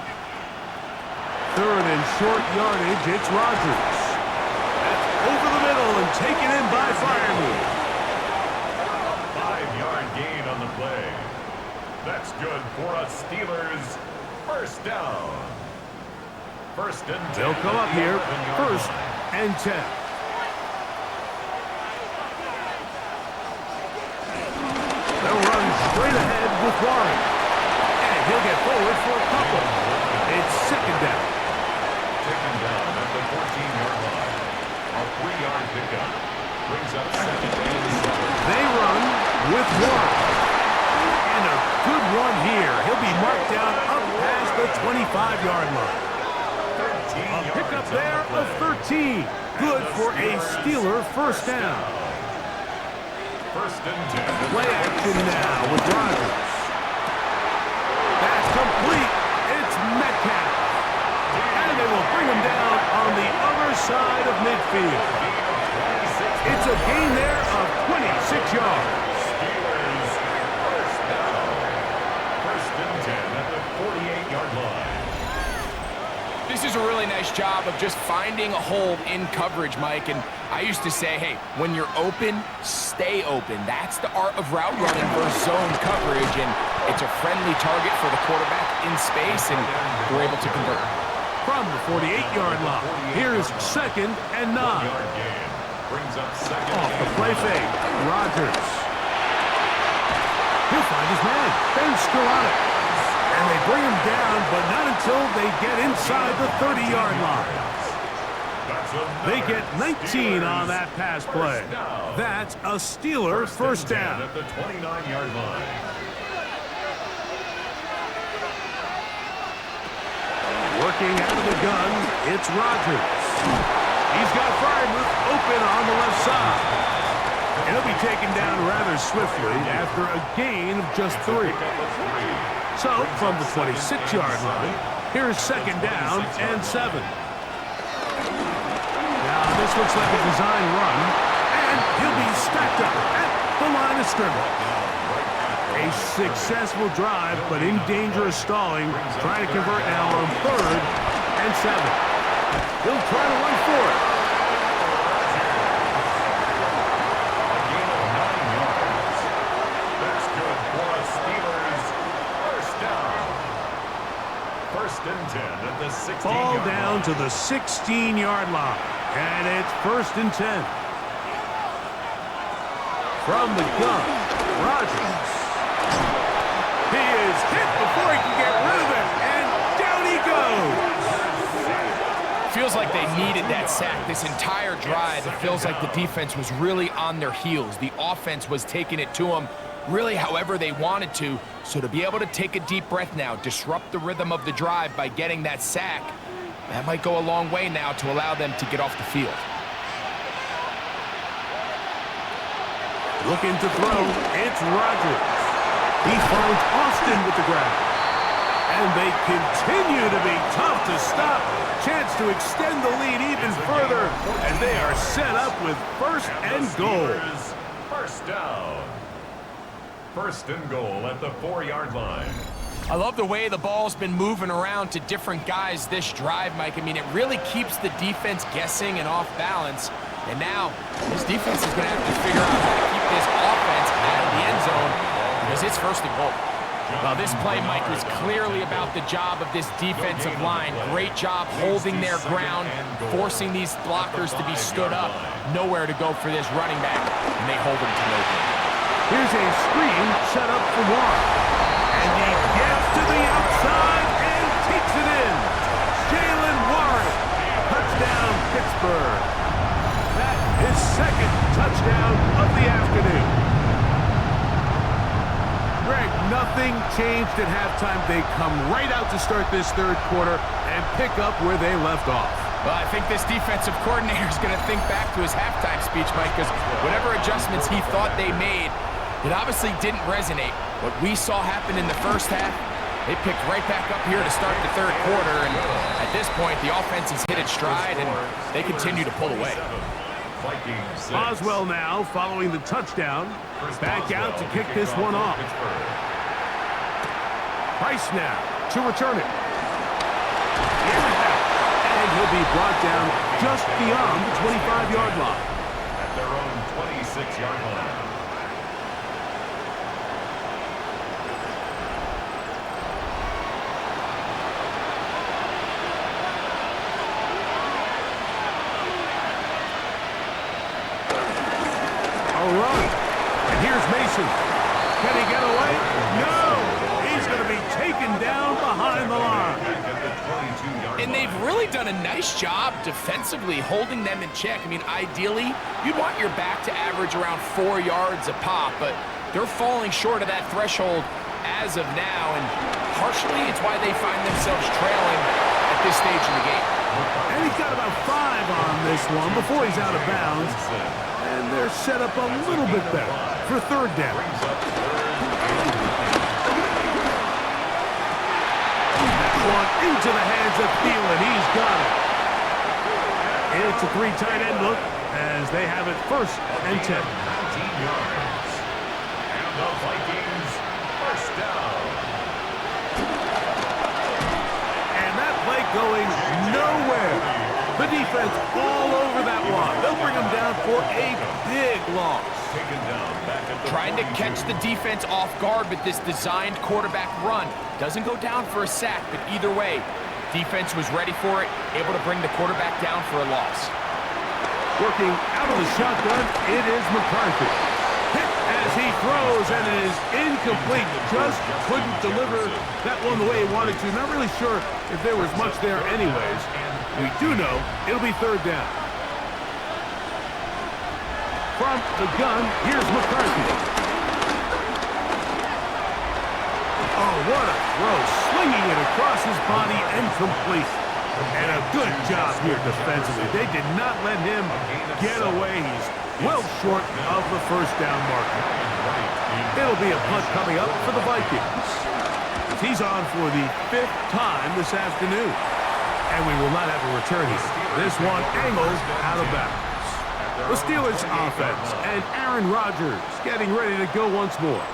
3rd and short yardage, it's Rodgers. That's over the middle and taken in by Freiermuth. 5-yard gain on the play. That's good for a Steelers 1st down. 1st and 10. They'll come up here, 1st and 10. They'll run straight ahead with Warren. And he'll get forward for a couple. It's 2nd down. Taken down at the 14-yard line. A 3-yard pickup. Brings up 2nd and 7. They run with Warren. And a good one here. He'll be marked down up past the 25-yard line. A pickup there of 13. Good for a Steeler 1st down. 1st and 10. Play action now with Rodgers. That's complete. It's Metcalf. And they will bring him down on the other side of midfield. It's a gain there of 26 yards. Steelers 1st down. 1st and 10 at the 48-yard line. This is a a really nice job of just finding a hole in coverage, Mike. And I used to say, hey, when you're open, stay open. That's the art of route running versus zone coverage, and it's a friendly target for the quarterback in space, and we're able to convert. From the 48-yard line, here's 2nd and 9. Off the play fake, Rodgers. He'll find his man, Ben Scarlett. And they bring him down, but not until they get inside the 30-yard line. They get 19 on that pass play. That's a Steeler first down. At the 29-yard line. Working out of the gun, it's Rodgers. He's got Freiermuth open on the left side. He'll be taken down rather swiftly after a gain of just 3. So, from the 26-yard line, here's 2nd down and 7. Now, this looks like a design run, and he'll be stacked up at the line of scrimmage. A successful drive, but in danger of stalling, trying to convert now on 3rd and 7. He'll try to run for it. Ball down to the 16-yard line, and it's 1st and 10. From the gun, Rodgers. He is hit before he can get rid of it, and down he goes. Feels like they needed that sack this entire drive. It feels like the defense was really on their heels. The offense was taking it to them really however they wanted to. So to be able to take a deep breath now, disrupt the rhythm of the drive by getting that sack, that might go a long way now to allow them to get off the field. Looking to throw, it's Rodgers. He finds Austin with the grab. And they continue to be tough to stop. Chance to extend the lead even further as they are set up with 1st and goal. First down. 1st and goal at the 4-yard line. I love the way the ball's been moving around to different guys this drive, Mike. I mean, it really keeps the defense guessing and off balance. And now, this defense is going to have to figure out how to keep this offense out of the end zone because it's 1st and goal. Well, this play, Mike, was clearly about the job of this defensive line. Great job holding their ground, forcing these blockers to be stood up. Nowhere to go for this running back, and they hold him to no gain. Here's a screen set up for Warren. And he gets to the outside and takes it in. Jalen Warren. Touchdown, Pittsburgh. That is 2nd touchdown of the afternoon. Greg, nothing changed at halftime. They come right out to start this 3rd quarter and pick up where they left off. Well, I think this defensive coordinator is going to think back to his halftime speech, Mike, because whatever adjustments he thought they made, it obviously didn't resonate. What we saw happen in the 1st half, they picked right back up here to start the 3rd quarter, and at this point, the offense has hit its stride, and they continue to pull away. Boswell now following the touchdown. Back out to kick this one off. Price now to return it. And he'll be brought down just beyond the 25-yard line. At their own 26-yard line. Run. And here's Mason. Can he get away? No! He's going to be taken down behind the line. And they've really done a nice job defensively holding them in check. I mean, ideally, you'd want your back to average around 4 yards a pop, but they're falling short of that threshold as of now, and partially it's why they find themselves trailing at this stage in the game. And he's got about 5 on this one before he's out of bounds. And they're set up a little bit better for 3rd down. That one into the hands of Thielen. He's got it. It's a 3 tight end look as they have it 1st and 10. 19 yards. And the Vikings first down. And that play going no defense all over that one. They'll bring him down for a big loss. Taken down back at the Trying to catch the defense off guard with this designed quarterback run. Doesn't go down for a sack, but either way, defense was ready for it, able to bring the quarterback down for a loss. Working out of the shotgun, it is McCarthy. Hit as he throws, and it is incomplete. Just couldn't deliver that one the way he wanted to. Not really sure if there was much there anyways. We do know it'll be third down. From the gun, here's McCarthy. Oh, what a throw. Slinging it across his body and complete. And a good job here defensively. They did not let him get away. He's well short of the first down marker. It'll be a punt coming up for the Vikings. He's on for the 5th time this afternoon. And we will not have a return here. This one angles out of bounds. The Steelers offense and Aaron Rodgers getting ready to go once more.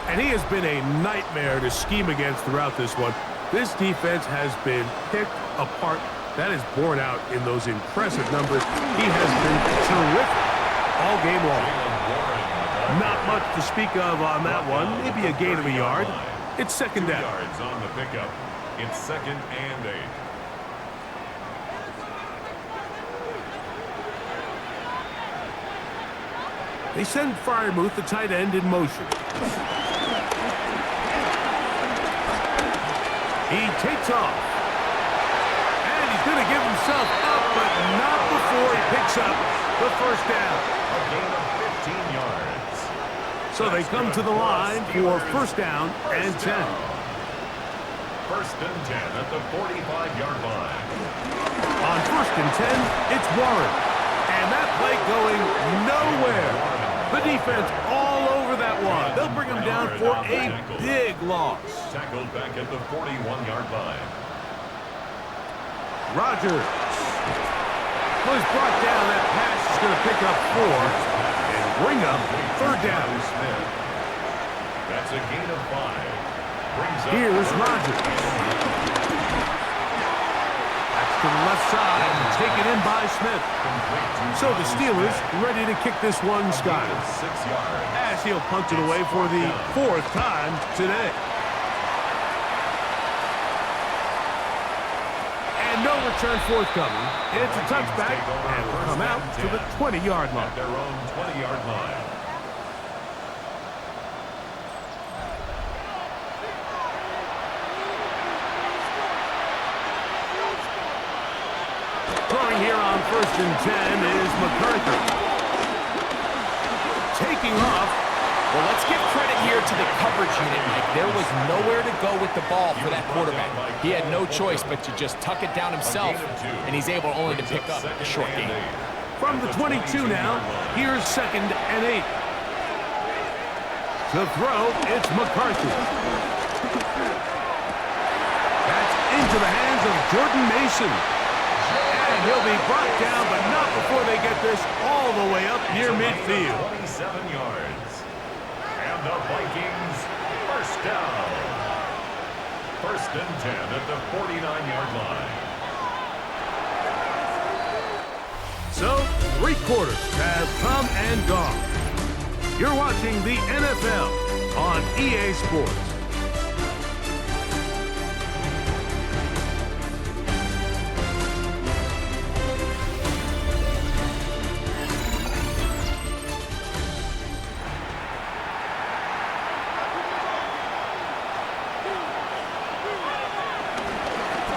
And he has been a nightmare to scheme against throughout this one. This defense has been picked apart. That is borne out in those impressive numbers. He has been terrific all game long. Not much to speak of on that one. Maybe a gain of a yard. It's second down. 2 yards on the pickup. It's 2nd and 8. They send Freiermuth, the tight end, in motion. He takes off. And he's going to give himself up, but not before he picks up the first down. A gain of 15 yards. So they come to the line for first down and 10. 1st and 10 at the 45-yard line. On 1st and 10, it's Warren. And that play going nowhere. The defense all over that one. They'll bring him down for a big loss. Tackled back at the 41-yard line. Rodgers was brought down. That pass is going to pick up 4 and bring up third down. Smith. That's a gain of 5. Brings up Here's Rodgers. That's to the left side, taken in by Smith. So the Steelers ready to kick this one, Scott, 6 yards. as he'll punt it away for the 4th time today. And no return forthcoming. It's a touchback, and will come out to the 20-yard line. At their own 20-yard line. Throwing here on 1st and 10 is McCarthy. Taking off. Well, let's give credit here to the coverage unit, Mike. There was nowhere to go with the ball for that quarterback. He had no choice but to just tuck it down himself, and he's able only to pick up a short gain. From the 22 now, here's 2nd and 8. To throw, it's McCarthy. That's into the hands of Jordan Mason. And he'll be brought down, but not before they get this all the way up near midfield. 27 yards. And the Vikings, first down. 1st and 10 at the 49-yard line. So, 3 quarters have come and gone. You're watching the NFL on EA Sports.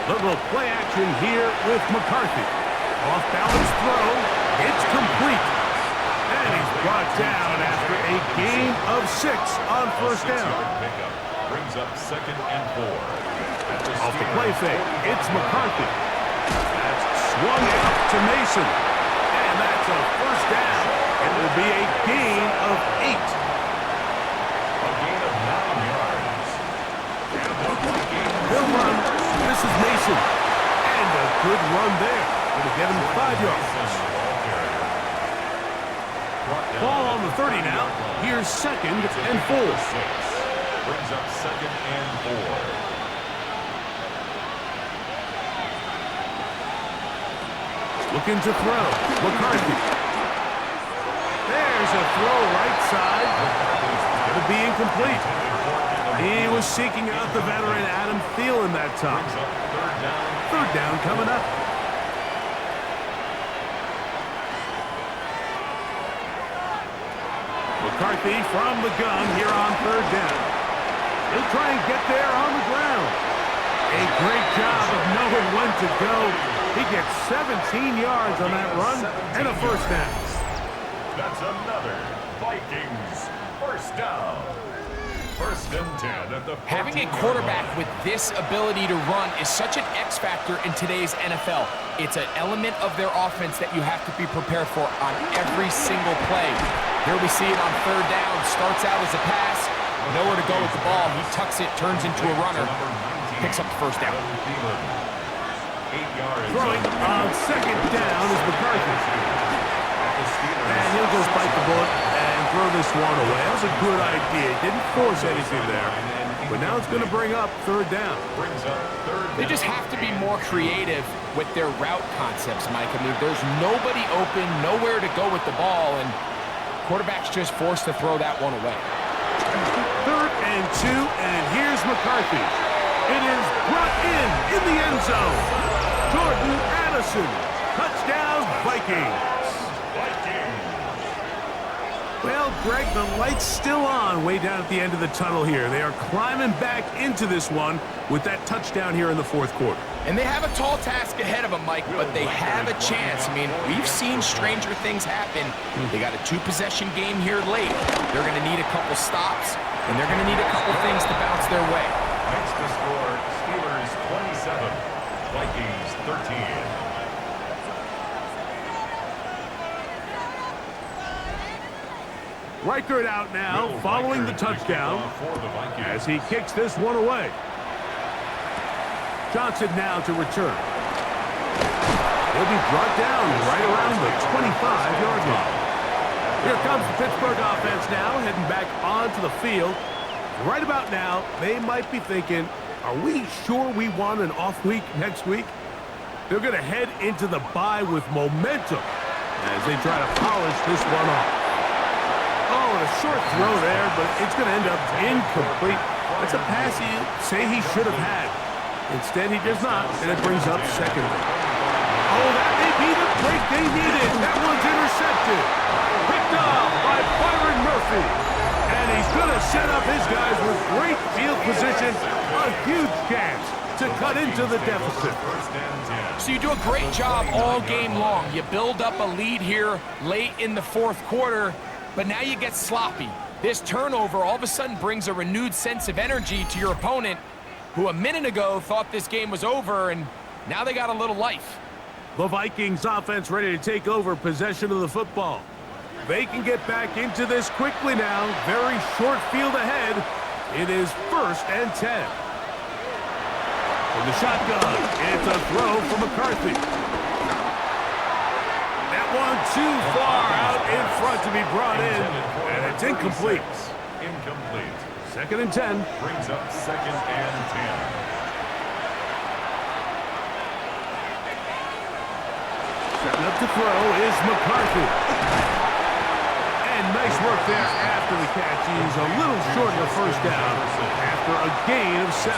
Little play action here with McCarthy. Off-balance throw. It's complete. And he's brought down after a gain of 6 on first down. Pickup brings up 2nd and 4. Off the play fake, it's McCarthy. That's swung out to Mason. And that's a first down. It will be a gain of 8. A gain of 9 yards. And the Vikings. He'll run. This is Mason. And a good run there. It'll get him 5 yards. Ball on the 30 now. Here's 2nd and 4. Brings up 2nd and 4. 2 Looking to throw. McCarthy. There's a throw right side. Going to be incomplete. He was seeking out the veteran Adam Thielen that time. Third down coming up. McCarthy from the gun here on third down. He'll try and get there on the ground. A great job of knowing when to go. He gets 17 yards on that run and a first down. That's another Vikings first down. First and 10 at the 14-yard Having a quarterback with this ability to run is such an X factor in today's NFL. It's an element of their offense that you have to be prepared for on every single play. Here we see it on third down. Starts out as a pass. Nowhere to go with the ball. He tucks it, turns into a runner. Picks up the first down. 8 yards. Throwing on second down is McCarthy. And he'll just bite the bullet and throw this one away. That was a good idea. Didn't force anything there. But now it's going to bring up third down. They just have to be more creative with their route concepts, Mike. I mean, there's nobody open, nowhere to go with the ball, and quarterback's just forced to throw that one away. Third and 2, and here's McCarthy. It is brought in the end zone. Jordan Addison. Touchdown, Vikings. Well, Greg, the light's still on way down at the end of the tunnel here. They are climbing back into this one with that touchdown here in the fourth quarter. And they have a tall task ahead of them, Mike, but they have a chance. I mean, we've seen stranger things happen. They got a two-possession game here late. They're going to need a couple stops, and they're going to need a couple things to bounce their way. Next to score, Steelers 27, Vikings 13. Reichert out now, following the touchdown, as he kicks this one away. Johnson now to return. He'll be brought down right around the 25-yard line. Here comes the Pittsburgh offense now, heading back onto the field. Right about now, they might be thinking, are we sure we want an off week next week? They're going to head into the bye with momentum as they try to polish this one off. Oh, and a short throw there, but it's going to end up incomplete. That's a pass he say he should have had. Instead, he does not, and it brings up second. Oh, that may be the break they needed. That one's intercepted. Picked off by Byron Murphy. And he's going to set up his guys with great field position. A huge chance to cut into the deficit. So you do a great job all game long. You build up a lead here late in the fourth quarter, but now you get sloppy. This turnover all of a sudden brings a renewed sense of energy to your opponent, who a minute ago thought this game was over, and now they got a little life. The Vikings offense ready to take over possession of the football. They can get back into this quickly now. Very short field ahead. It is first and 10. From the shotgun, it's a throw from McCarthy. That one too far out in front to be brought in, and it's incomplete. Incomplete. Second and 10. Brings up second and 10. Setting up to throw is McCarthy. And nice work there after the catch. He's a little short of the first down after a gain of 7.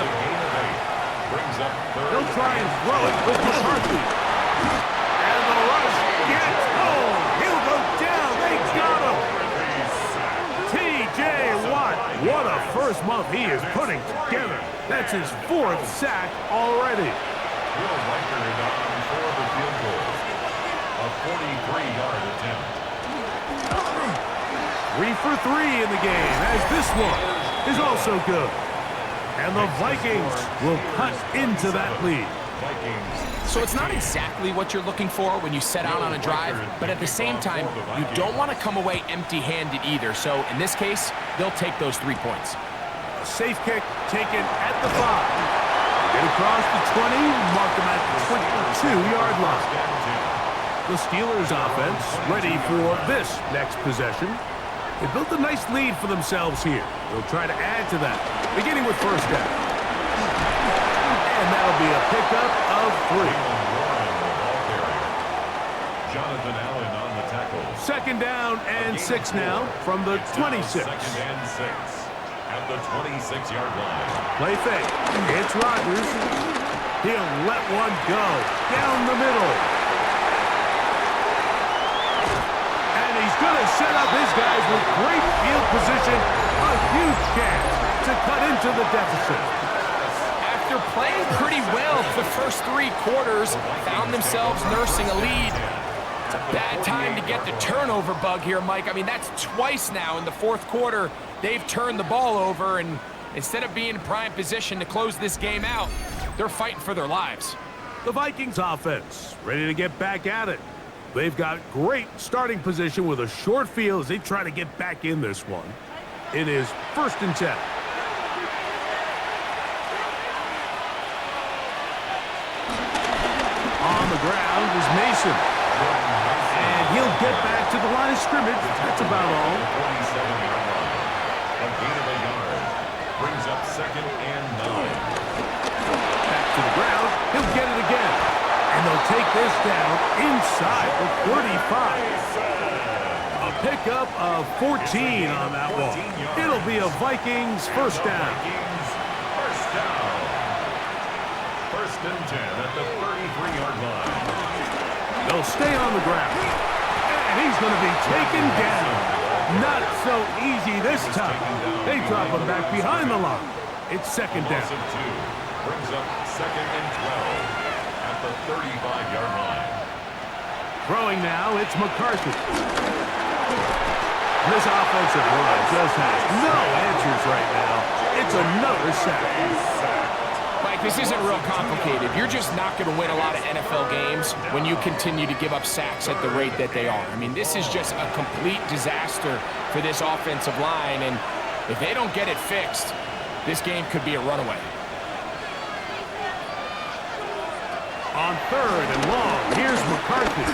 Brings up third. He'll try and throw it with McCarthy. And the rush gets home. He'll go down. They got him. T.J. Watt. What a first month he is putting together. That's his 4th sack already. Will Reichert on for the field goal. A 43-yard attempt. 3 for 3 in the game, as this one is also good. And the Vikings will cut into that lead. So it's not exactly what you're looking for when you set out on a drive, but at the same time, you don't want to come away empty-handed either. So in this case, they'll take those 3 points. A safe kick taken at the 5. Get across the 20, mark them at the 22-yard line. The Steelers offense ready for this next possession. They built a nice lead for themselves here. They'll try to add to that, beginning with first down. And that'll be a pickup of 3. Jonathan Allen on the tackle. Second down and 6 now from the 26. Second and 6 at the 26-yard line. Play fake. It's Rodgers. He'll let one go down the middle. And he's going to set up his guys with great field position. A huge chance to cut into the deficit. After playing pretty well for the first 3 quarters, found themselves nursing a lead. It's a bad time to get the turnover bug here, Mike. I mean, that's twice now in the 4th quarter they've turned the ball over, and instead of being in prime position to close this game out, they're fighting for their lives. The Vikings offense ready to get back at it. They've got great starting position with a short field as they try to get back in this one. It is 1st and 10. On the ground is Mason. And he'll get back to the line of scrimmage. That's about all. 47-yard line. A gain of a yard. Brings up 2nd and 9. Back to the ground. He'll get it again. And they'll take this down inside the 35. A pickup of 14 on that one. It'll be a Vikings first down. Vikings first down. 1st and 10 at the 33-yard line. They'll stay on the ground. And he's going to be taken down. Not so easy this time. They drop him back behind the line. It's 2nd down. Loss of 2. Brings up 2nd and 12 at the 35-yard line. Throwing now, it's McCarthy. This offensive line just has no answers right now. It's another sack. Mike, this isn't real complicated. You're just not going to win a lot of NFL games when you continue to give up sacks at the rate that they are. I mean, this is just a complete disaster for this offensive line, and if they don't get it fixed, this game could be a runaway. On 3rd and long, here's McCarthy.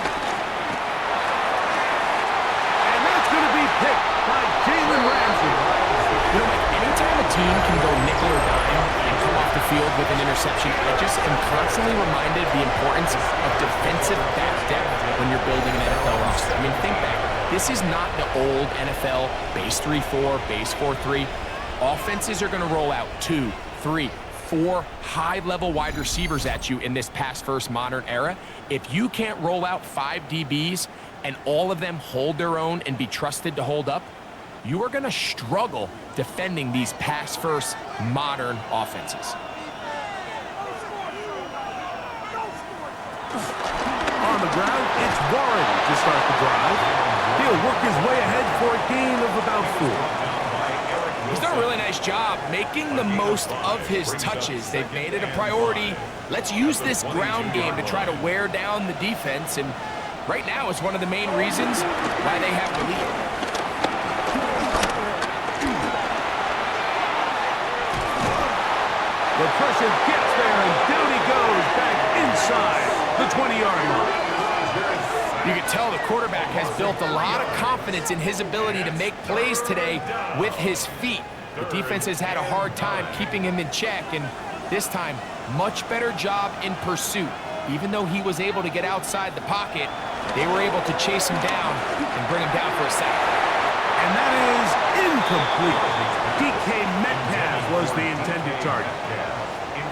And that's going to be picked by Jalen Ramsey. You know, Mike, anytime a team can go nickel or dime and come off the field with an interception, I just am constantly reminded of the importance of defensive back depth when you're building an NFL roster. I mean, think back. This is not the old NFL base 3-4, base 4-3. Offenses are going to roll out 2, 3, 4 high-level wide receivers at you in this pass-first modern era. If you can't roll out 5 DBs and all of them hold their own and be trusted to hold up, you are going to struggle defending these pass-first modern offenses. On the ground, it's Warren to start the drive. He'll work his way ahead for a gain of about 4. He's done a really nice job making the most of his touches. They've made it a priority. Let's use this ground game to try to wear down the defense, and right now it's one of the main reasons why they have the lead. The pressure gets there, and down he goes back inside the 20-yard line. You can tell the quarterback has built a lot of confidence in his ability to make plays today with his feet. The defense has had a hard time keeping him in check, and this time, much better job in pursuit. Even though he was able to get outside the pocket, they were able to chase him down and bring him down for a sack. And that is incomplete. DK Metcalf was the intended target.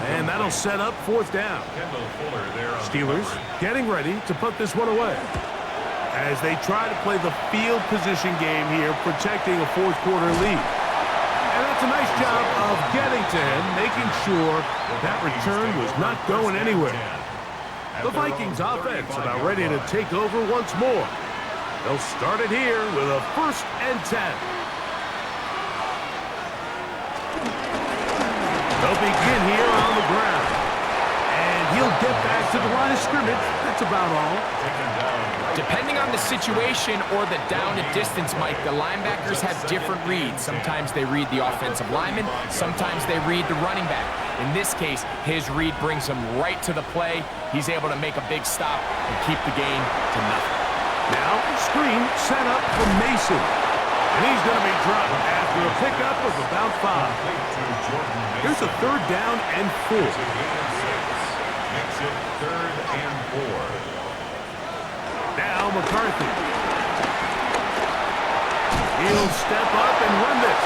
And that'll set up 4th down. Steelers getting ready to put this one away as they try to play the field position game here, protecting a 4th quarter lead. And that's a nice job of getting to him, making sure that return was not going anywhere. The Vikings offense about ready to take over once more. They'll start it here with a 1st and 10. They'll begin here on the ground. And he'll get back to the line of scrimmage. That's about all. Depending on the situation or the down and distance, Mike, the linebackers have different reads. Sometimes they read the offensive lineman. Sometimes they read the running back. In this case, his read brings him right to the play. He's able to make a big stop and keep the game to nothing. Now, screen set up for Mason. And he's going to be dropped after a pickup of about 5. Here's a 3rd down and 4. Makes it 3rd and 4. Now McCarthy. He'll step up and run this.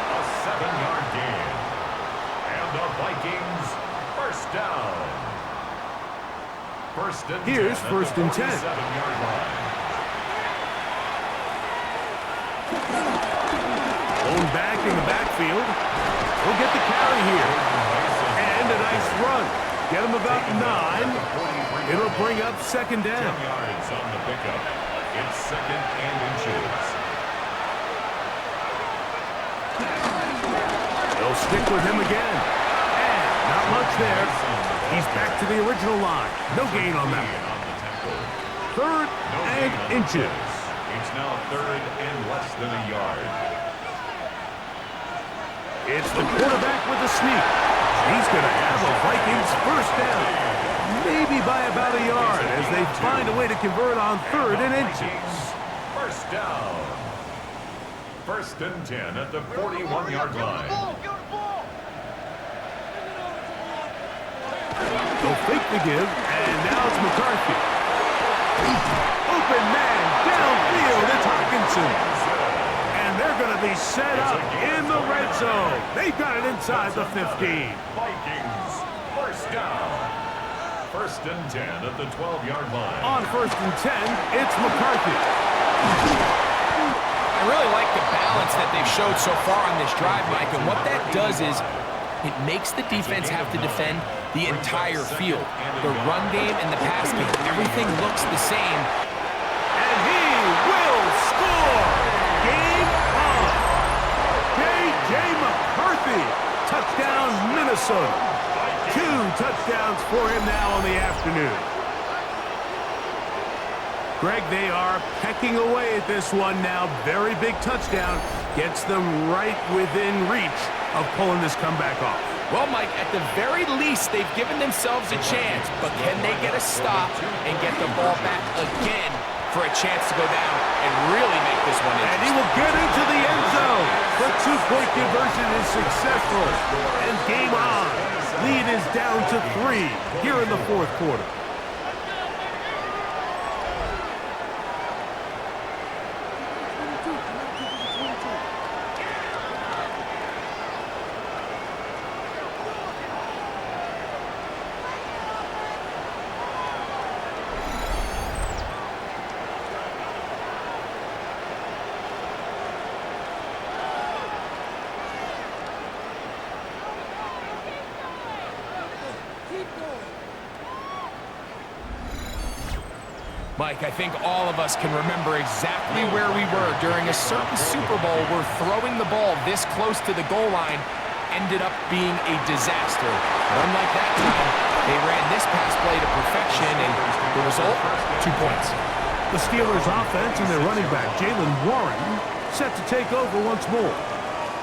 A 7-yard gain. And the Vikings first down. Here's first and 10. 7-yard line. Blown back in the backfield. He'll get the carry here. And a nice run. Get him about 9. It'll bring up second down. 10 yards on the pickup. It's second and inches. They'll stick with him again. And not much there. He's back to the original line. No gain on that one. Third and inches. It's now third and less than a yard. It's the quarterback with the sneak. He's going to have a Vikings first down. Maybe by about a yard as they find a way to convert on third and inches. First down. First and 10 at the 41-yard line. They'll fake the give, and now it's McCarthy. Open man, downfield, it's Hawkinson. And they're going to be set up in the red zone. They've got it inside the 15. Vikings, first down. First and 10 at the 12-yard line. On first and 10, it's McCarthy. I really like the balance that they've showed so far on this drive, Mike, and what that does is it makes the defense have to defend the entire field. The run game and the pass game, everything looks the same. And he will score! Game on! J.J. McCarthy! Touchdown, Minnesota. 2 touchdowns for him now on the afternoon. Greg, they are pecking away at this one now. Very big touchdown. Gets them right within reach of pulling this comeback off. Well, Mike, at the very least, they've given themselves a chance, but can they get a stop and get the ball back again for a chance to go down and really make this one interesting? And he will get into the end zone. The 2-point conversion is successful. And game on. Lead is down to 3 here in the fourth quarter. Mike, I think all of us can remember exactly where we were during a certain Super Bowl where throwing the ball this close to the goal line ended up being a disaster. But unlike that time, they ran this pass play to perfection, and the result, 2 points. The Steelers' offense and their running back, Jalen Warren, set to take over once more.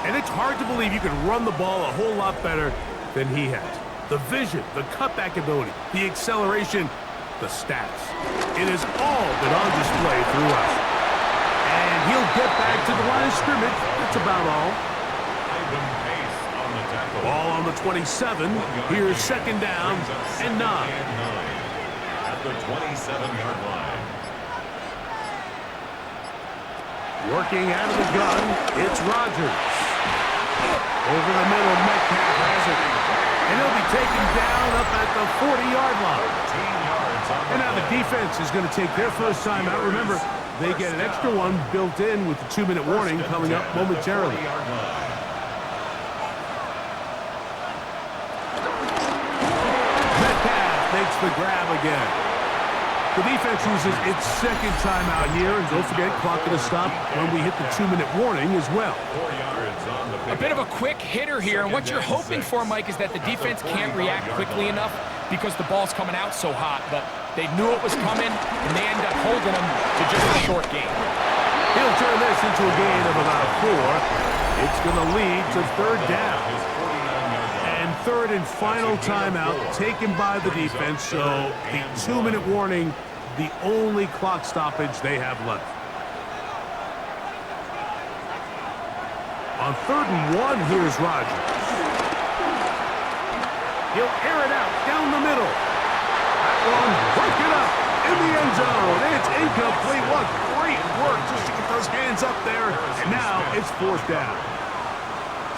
And it's hard to believe you can run the ball a whole lot better than he has. The vision, the cutback ability, the acceleration, the stats. It has all been on display throughout. And he'll get back to the line of scrimmage. That's about all. Ball on the 27. Here's second down and 9. At the 27-yard line. Working out of the gun, it's Rodgers. Over the middle, Metcalf has it. And he'll be taken down up at the 40-yard line. And now the defense is going to take their first time out. Remember, they get an extra one built in with the 2-minute warning coming up momentarily. Metcalf makes the grab again. The defense uses its second time out here, and don't forget, clock going to stop when we hit the 2-minute warning as well. 4 yards on the A bit of a quick hitter here, and what you're hoping for, Mike, is that the defense can't react quickly enough because the ball's coming out so hot, but they knew it was coming, and they end up holding them to just a short gain. He'll turn this into a gain of about 4. It's going to lead to third down. And third and final timeout taken by the defense, so the 2-minute warning, the only clock stoppage they have left. On third and 1, here's Rodgers. He'll air it out down the middle. That one broken up in the end zone. It's incomplete. What great work just to get those hands up there. And now it's fourth down.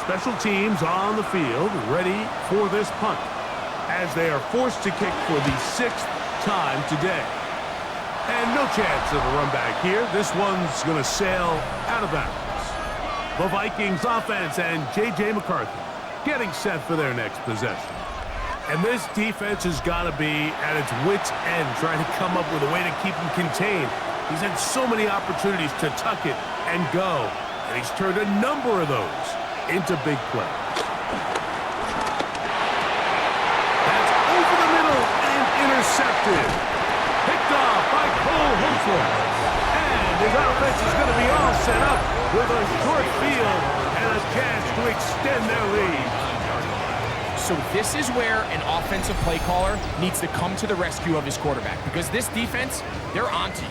Special teams on the field ready for this punt as they are forced to kick for the 6th time today. And no chance of a run back here. This one's going to sail out of bounds. The Vikings offense and J.J. McCarthy getting set for their next possession. And this defense has got to be at its wits' end trying to come up with a way to keep him contained. He's had so many opportunities to tuck it and go, and he's turned a number of those into big plays. That's over the middle and intercepted. Picked off by Cole Holtzler. And his offense is going to be all set up with a short field and a chance to extend their lead. So this is where an offensive play caller needs to come to the rescue of his quarterback, because this defense, they're onto you.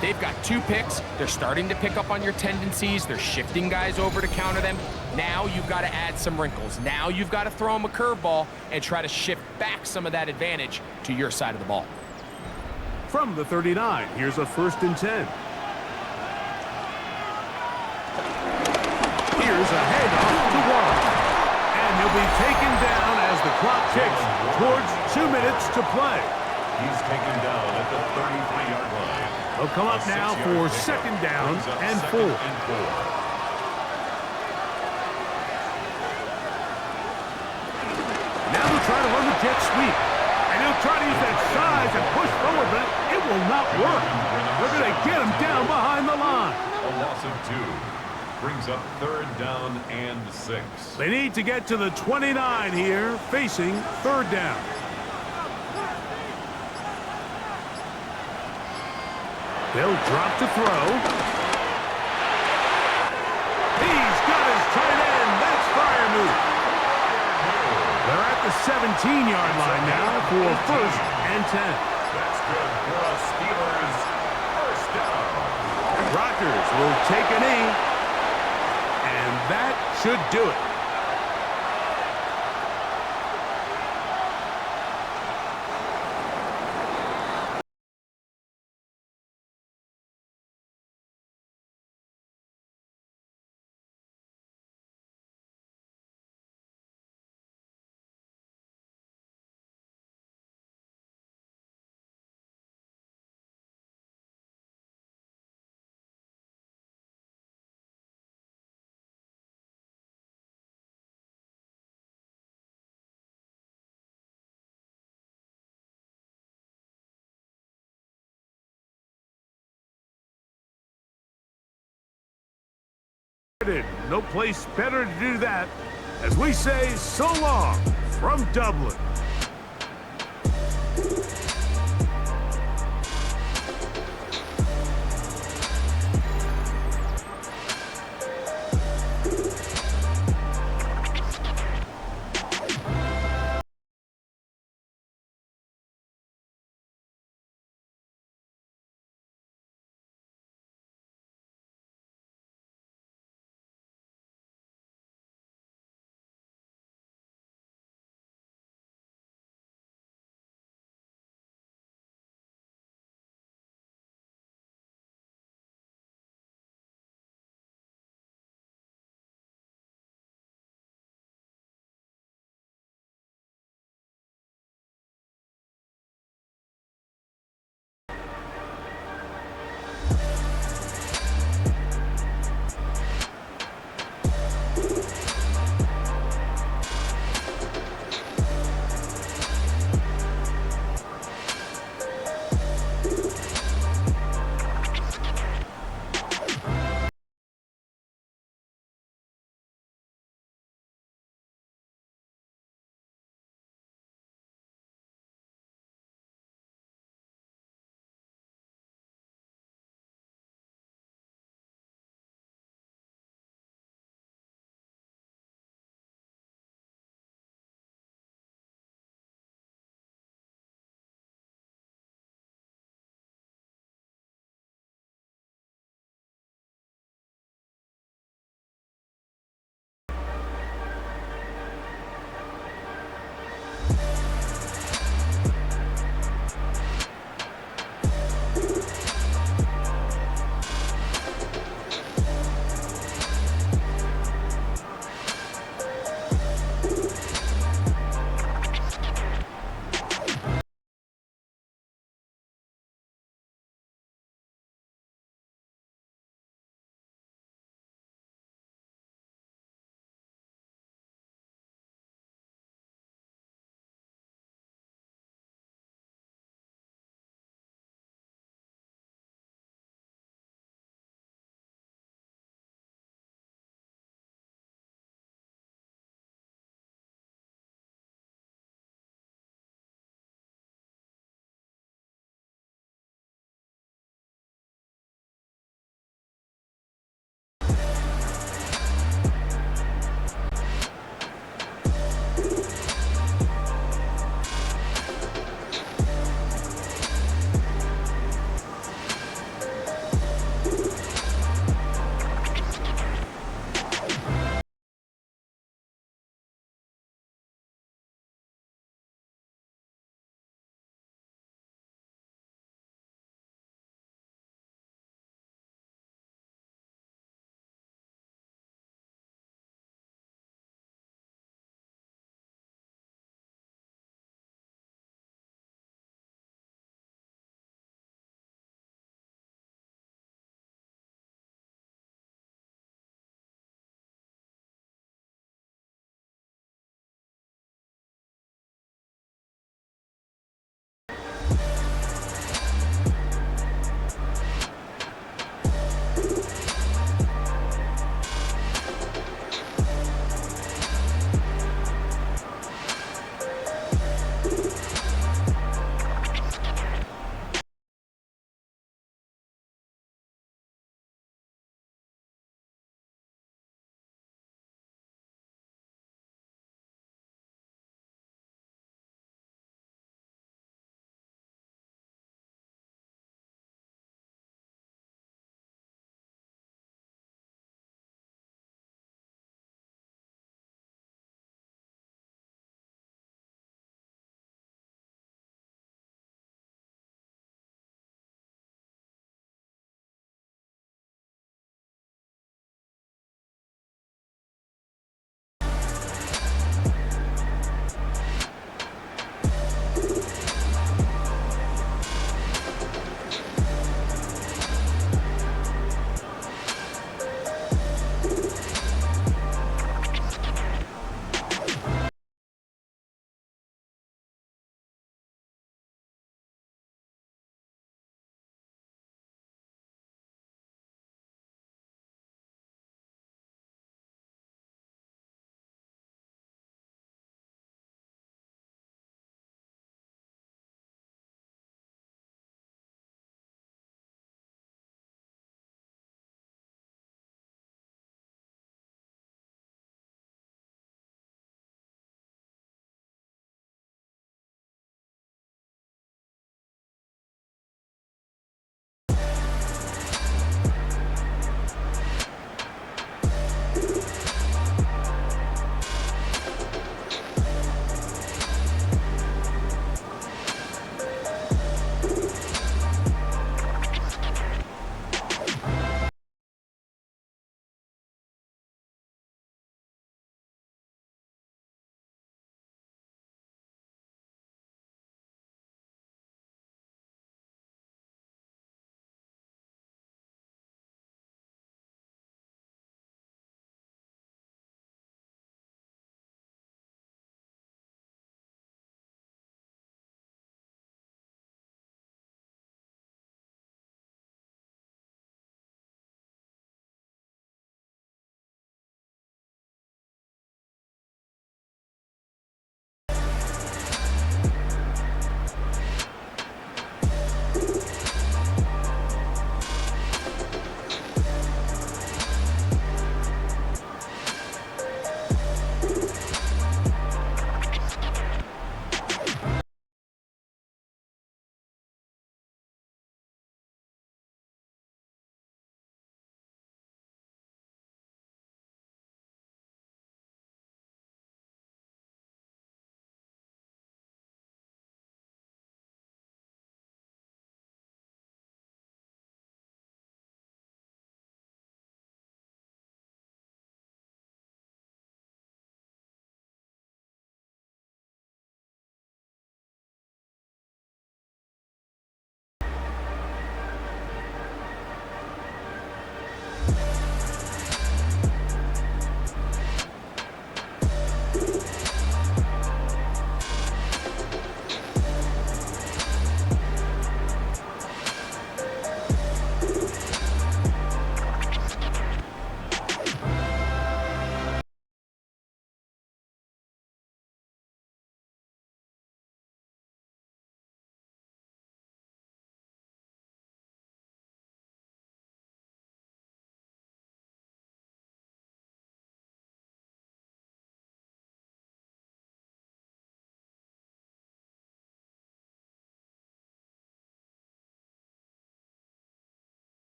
They've got 2 picks. They're starting to pick up on your tendencies. They're shifting guys over to counter them. Now you've got to add some wrinkles. Now you've got to throw them a curveball and try to shift back some of that advantage to your side of the ball. From the 39, here's a 1st and 10. Here's a handoff to Warren. And he'll be taken down as the clock ticks towards 2 minutes to play. He's taken down at the 33-yard line. They'll come up now for 2nd down and 4. Now they'll try to run the jet sweep. And he'll try to use that size and push forward, but it will not work. They're going to get him down behind the line. A loss of 2. Brings up 3rd down and 6. They need to get to the 29 here, facing 3rd down. They'll drop to throw. He's got his tight end. That's Freiermuth. They're at the 17-yard line now for 1st and 10. That's good for a Steelers 1st down. Rodgers will take a knee. And that should do it. No place better to do that as we say so long from Dublin.